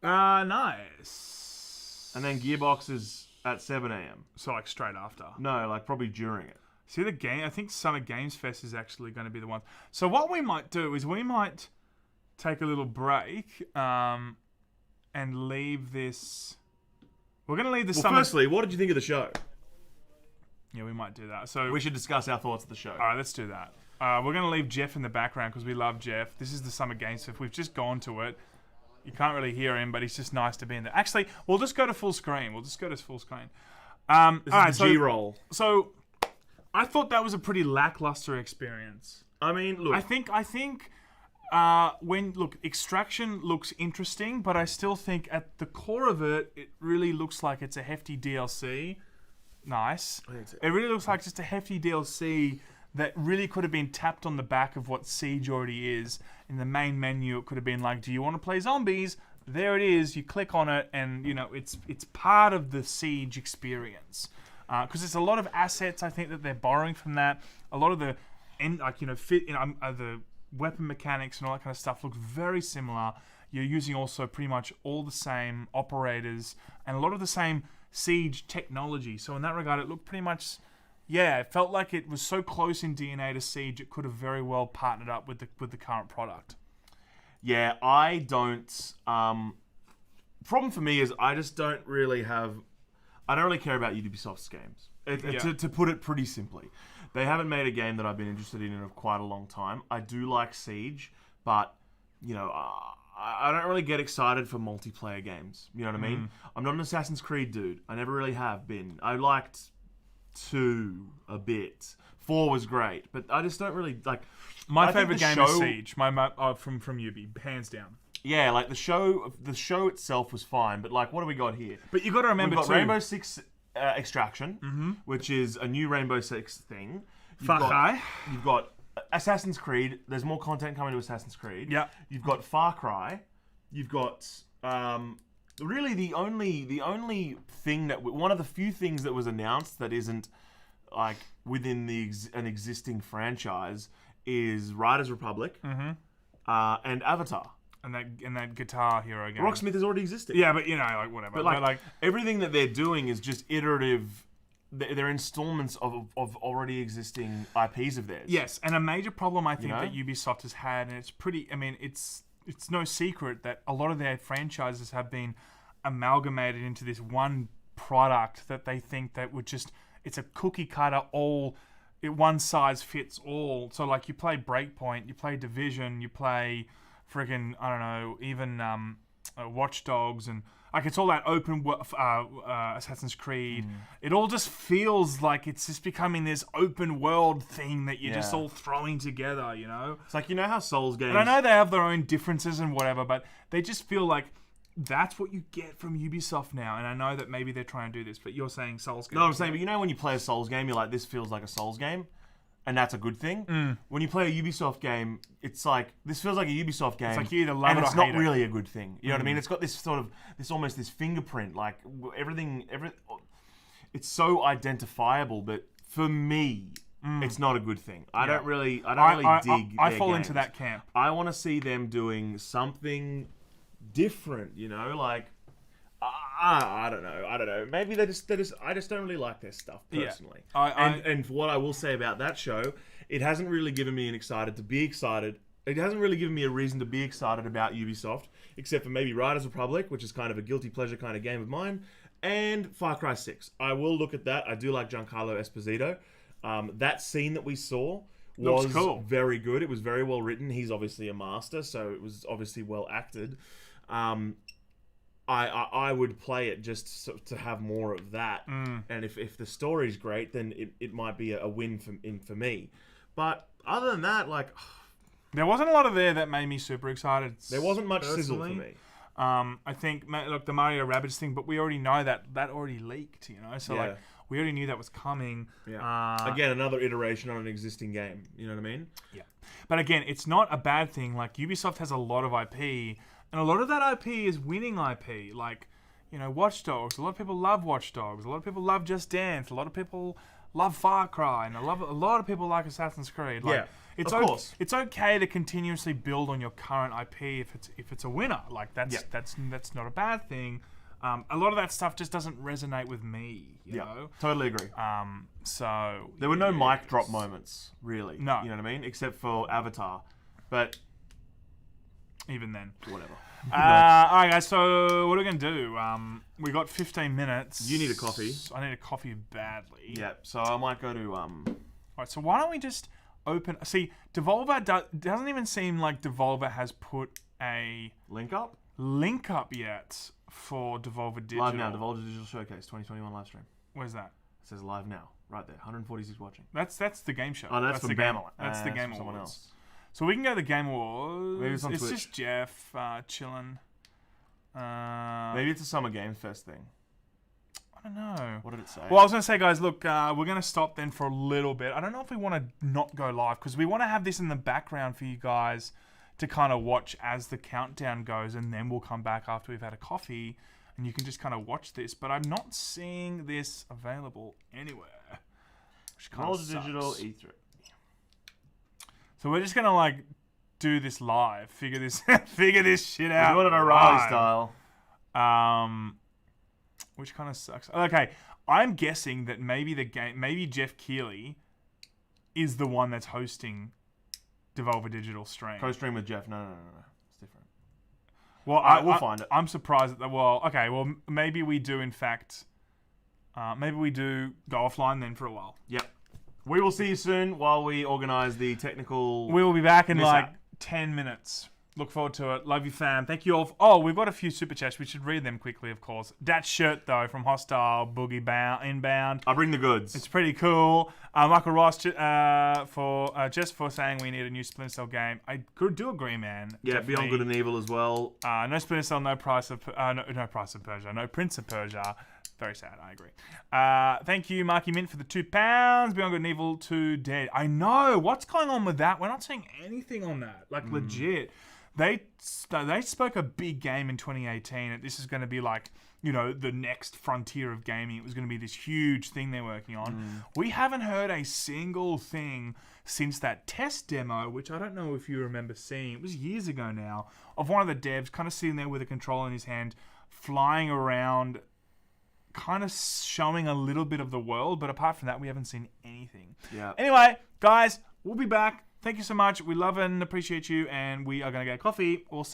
[SPEAKER 1] Nice.
[SPEAKER 2] And then Gearbox is at 7 a.m.
[SPEAKER 1] So like straight after?
[SPEAKER 2] No, like probably during it.
[SPEAKER 1] See the game? I think Summer Games Fest is actually going to be the one. So what we might do is we might take a little break and leave this. We're going to leave the summer.
[SPEAKER 2] Firstly, what did you think of the show?
[SPEAKER 1] Yeah, we might do that. So
[SPEAKER 2] we should discuss our thoughts of the show.
[SPEAKER 1] All right, let's do that. We're going to leave Jeff in the background because we love Jeff. This is the Summer Games Fest. We've just gone to it. You can't really hear him, but he's just nice to be in there. Actually, we'll just go to full screen. This is
[SPEAKER 2] G-roll.
[SPEAKER 1] So I thought that was a pretty lackluster experience.
[SPEAKER 2] I mean, look.
[SPEAKER 1] I think Extraction looks interesting, but I still think at the core of it, it really looks like it's a hefty DLC. Nice. It really looks like just a hefty DLC that really could have been tapped on the back of what Siege already is. In the main menu, it could have been like, do you want to play zombies? There it is. You click on it, and it's part of the Siege experience. Because there's a lot of assets, I think, that they're borrowing from that. A lot of the the weapon mechanics and all that kind of stuff look very similar. You're using also pretty much all the same operators and a lot of the same Siege technology. So in that regard, it looked pretty much, it felt like it was so close in DNA to Siege, it could have very well partnered up with the current product.
[SPEAKER 2] Yeah, I don't. Problem for me is I just don't really have. I don't really care about Ubisoft's games. To put it pretty simply, they haven't made a game that I've been interested in quite a long time. I do like Siege, but I don't really get excited for multiplayer games. You know what I mean? I'm not an Assassin's Creed dude. I never really have been. I liked 2 a bit. 4 was great, but I just don't really like.
[SPEAKER 1] My favorite game is Siege. From Ubi, hands down.
[SPEAKER 2] Yeah, like the show itself was fine, but like, what do we got here?
[SPEAKER 1] But you got to remember,
[SPEAKER 2] we've got Rainbow Six Extraction, which is a new Rainbow Six thing. You've got Assassin's Creed. There's more content coming to Assassin's Creed.
[SPEAKER 1] Yeah.
[SPEAKER 2] You've got Far Cry. You've got really the only thing one of the few things that was announced that isn't like within an existing franchise is Riders Republic and Avatar.
[SPEAKER 1] And that Guitar Hero game.
[SPEAKER 2] Rocksmith is already existing.
[SPEAKER 1] Yeah, but whatever.
[SPEAKER 2] But like everything that they're doing is just iterative. They're installments of already existing IPs of theirs.
[SPEAKER 1] Yes, and a major problem I think that Ubisoft has had, and it's pretty. I mean, it's no secret that a lot of their franchises have been amalgamated into this one product that they think that would just. It's a cookie cutter, one size fits all. So like you play Breakpoint, you play Division, you play. Friggin', I don't know, even Watch Dogs, and like it's all that open Assassin's Creed. It all just feels like it's just becoming this open world thing that you're just all throwing together,
[SPEAKER 2] It's like, how Souls games...
[SPEAKER 1] And I know they have their own differences and whatever, but they just feel like that's what you get from Ubisoft now. And I know that maybe they're trying to do this, but you're saying Souls games.
[SPEAKER 2] No, I'm saying, but when you play a Souls game, you're like, this feels like a Souls game. And that's a good thing. When you play a Ubisoft game, it's like, this feels like a Ubisoft game.
[SPEAKER 1] It's like you either love it or hate it.
[SPEAKER 2] And it's not really a good thing. You know what I mean? It's got this almost this fingerprint. Like, everything, it's so identifiable, but for me, it's not a good thing. I don't really dig
[SPEAKER 1] I
[SPEAKER 2] their
[SPEAKER 1] fall
[SPEAKER 2] games.
[SPEAKER 1] into that camp.
[SPEAKER 2] I want to see them doing something different, like... I don't know. Maybe I just don't really like their stuff personally.
[SPEAKER 1] Yeah.
[SPEAKER 2] And what I will say about that show, it hasn't really given me to be excited. It hasn't really given me a reason to be excited about Ubisoft, except for maybe Riders Republic, which is kind of a guilty pleasure kind of game of mine, and Far Cry 6. I will look at that. I do like Giancarlo Esposito. That scene that we saw was very good. It was very well written. He's obviously a master, so it was obviously well acted. I would play it just to have more of that, and if the story's great, then it might be a win for me. But other than that, like,
[SPEAKER 1] there wasn't a lot of there that made me super excited.
[SPEAKER 2] There wasn't much sizzle for me.
[SPEAKER 1] I think the Mario Rabbids thing, but we already know that already leaked, So like we already knew that was coming.
[SPEAKER 2] Yeah. Again, another iteration on an existing game. You know what I mean?
[SPEAKER 1] Yeah. But again, it's not a bad thing. Like Ubisoft has a lot of IP. And a lot of that IP is winning IP, like, Watch Dogs. A lot of people love Watch Dogs. A lot of people love Just Dance. A lot of people love Far Cry, and a lot of people like Assassin's Creed. Like,
[SPEAKER 2] of course.
[SPEAKER 1] It's okay to continuously build on your current IP if it's a winner. Like that's not a bad thing. A lot of that stuff just doesn't resonate with me. You know?
[SPEAKER 2] Totally agree.
[SPEAKER 1] So
[SPEAKER 2] there were no mic drop moments, really.
[SPEAKER 1] No,
[SPEAKER 2] you know what I mean, except for Avatar, but.
[SPEAKER 1] Even then.
[SPEAKER 2] Whatever.
[SPEAKER 1] All right, guys, so what are we going to do? We got 15 minutes.
[SPEAKER 2] You need a coffee.
[SPEAKER 1] I need a coffee badly.
[SPEAKER 2] Yeah, so I might go to... All
[SPEAKER 1] right, so why don't we just open... See, Devolver doesn't even seem like Devolver has put a...
[SPEAKER 2] Link up
[SPEAKER 1] yet for Devolver Digital.
[SPEAKER 2] Live now, Devolver Digital Showcase 2021 live stream.
[SPEAKER 1] Where's that?
[SPEAKER 2] It says live now. Right there, 146 watching.
[SPEAKER 1] That's the game show.
[SPEAKER 2] Oh, that's
[SPEAKER 1] the
[SPEAKER 2] from
[SPEAKER 1] game.
[SPEAKER 2] Bama.
[SPEAKER 1] That's the game
[SPEAKER 2] someone
[SPEAKER 1] awards.
[SPEAKER 2] else.
[SPEAKER 1] So we can go to the game awards.
[SPEAKER 2] Maybe it's on Twitch.
[SPEAKER 1] Just Jeff chilling.
[SPEAKER 2] Maybe it's a Summer Games Fest thing.
[SPEAKER 1] I don't know.
[SPEAKER 2] What did it say?
[SPEAKER 1] Well, I was going to say, guys, look, we're going to stop then for a little bit. I don't know if we want to not go live because we want to have this in the background for you guys to kind of watch as the countdown goes, and then we'll come back after we've had a coffee and you can just kind of watch this. But I'm not seeing this available anywhere.
[SPEAKER 2] Knowledge Digital E3.
[SPEAKER 1] So we're just gonna do this live, figure this shit out.
[SPEAKER 2] We're doing it O'Reilly style.
[SPEAKER 1] Which kind of sucks. Okay, I'm guessing that maybe Jeff Keighley is the one that's hosting Devolver Digital stream.
[SPEAKER 2] Co-stream with Jeff. No. It's different.
[SPEAKER 1] Well,
[SPEAKER 2] we'll find it.
[SPEAKER 1] I'm surprised that. Well, okay. Well, maybe we do. In fact, maybe we do go offline then for a while.
[SPEAKER 2] Yep. We will see you soon while we organise the technical...
[SPEAKER 1] We will be back in 10 minutes. Look forward to it. Love you, fam. Thank you all. Oh, we've got a few super chats. We should read them quickly, of course. That shirt, though, from Hostile Boogie Inbound.
[SPEAKER 2] I bring the goods.
[SPEAKER 1] It's pretty cool. Michael Ross just for saying we need a new Splinter Cell game. I do agree, man.
[SPEAKER 2] Yeah,
[SPEAKER 1] Definitely.
[SPEAKER 2] Beyond Good and Evil as well.
[SPEAKER 1] No Splinter Cell, no Prince of Persia, no Prince of Persia. Very sad, I agree. Thank you, Marky Mint, for the £2. Beyond Good and Evil 2 dead. I know. What's going on with that? We're not seeing anything on that. Legit. They spoke a big game in 2018. And this is going to be the next frontier of gaming. It was going to be this huge thing they're working on. We haven't heard a single thing since that test demo, which I don't know if you remember seeing. It was years ago now, of one of the devs kind of sitting there with a controller in his hand, flying around, kind of showing a little bit of the world, but apart from that, we haven't seen anything.
[SPEAKER 2] Yeah.
[SPEAKER 1] Anyway, guys, we'll be back. Thank you so much. We love and appreciate you, and we are going to get coffee. We'll see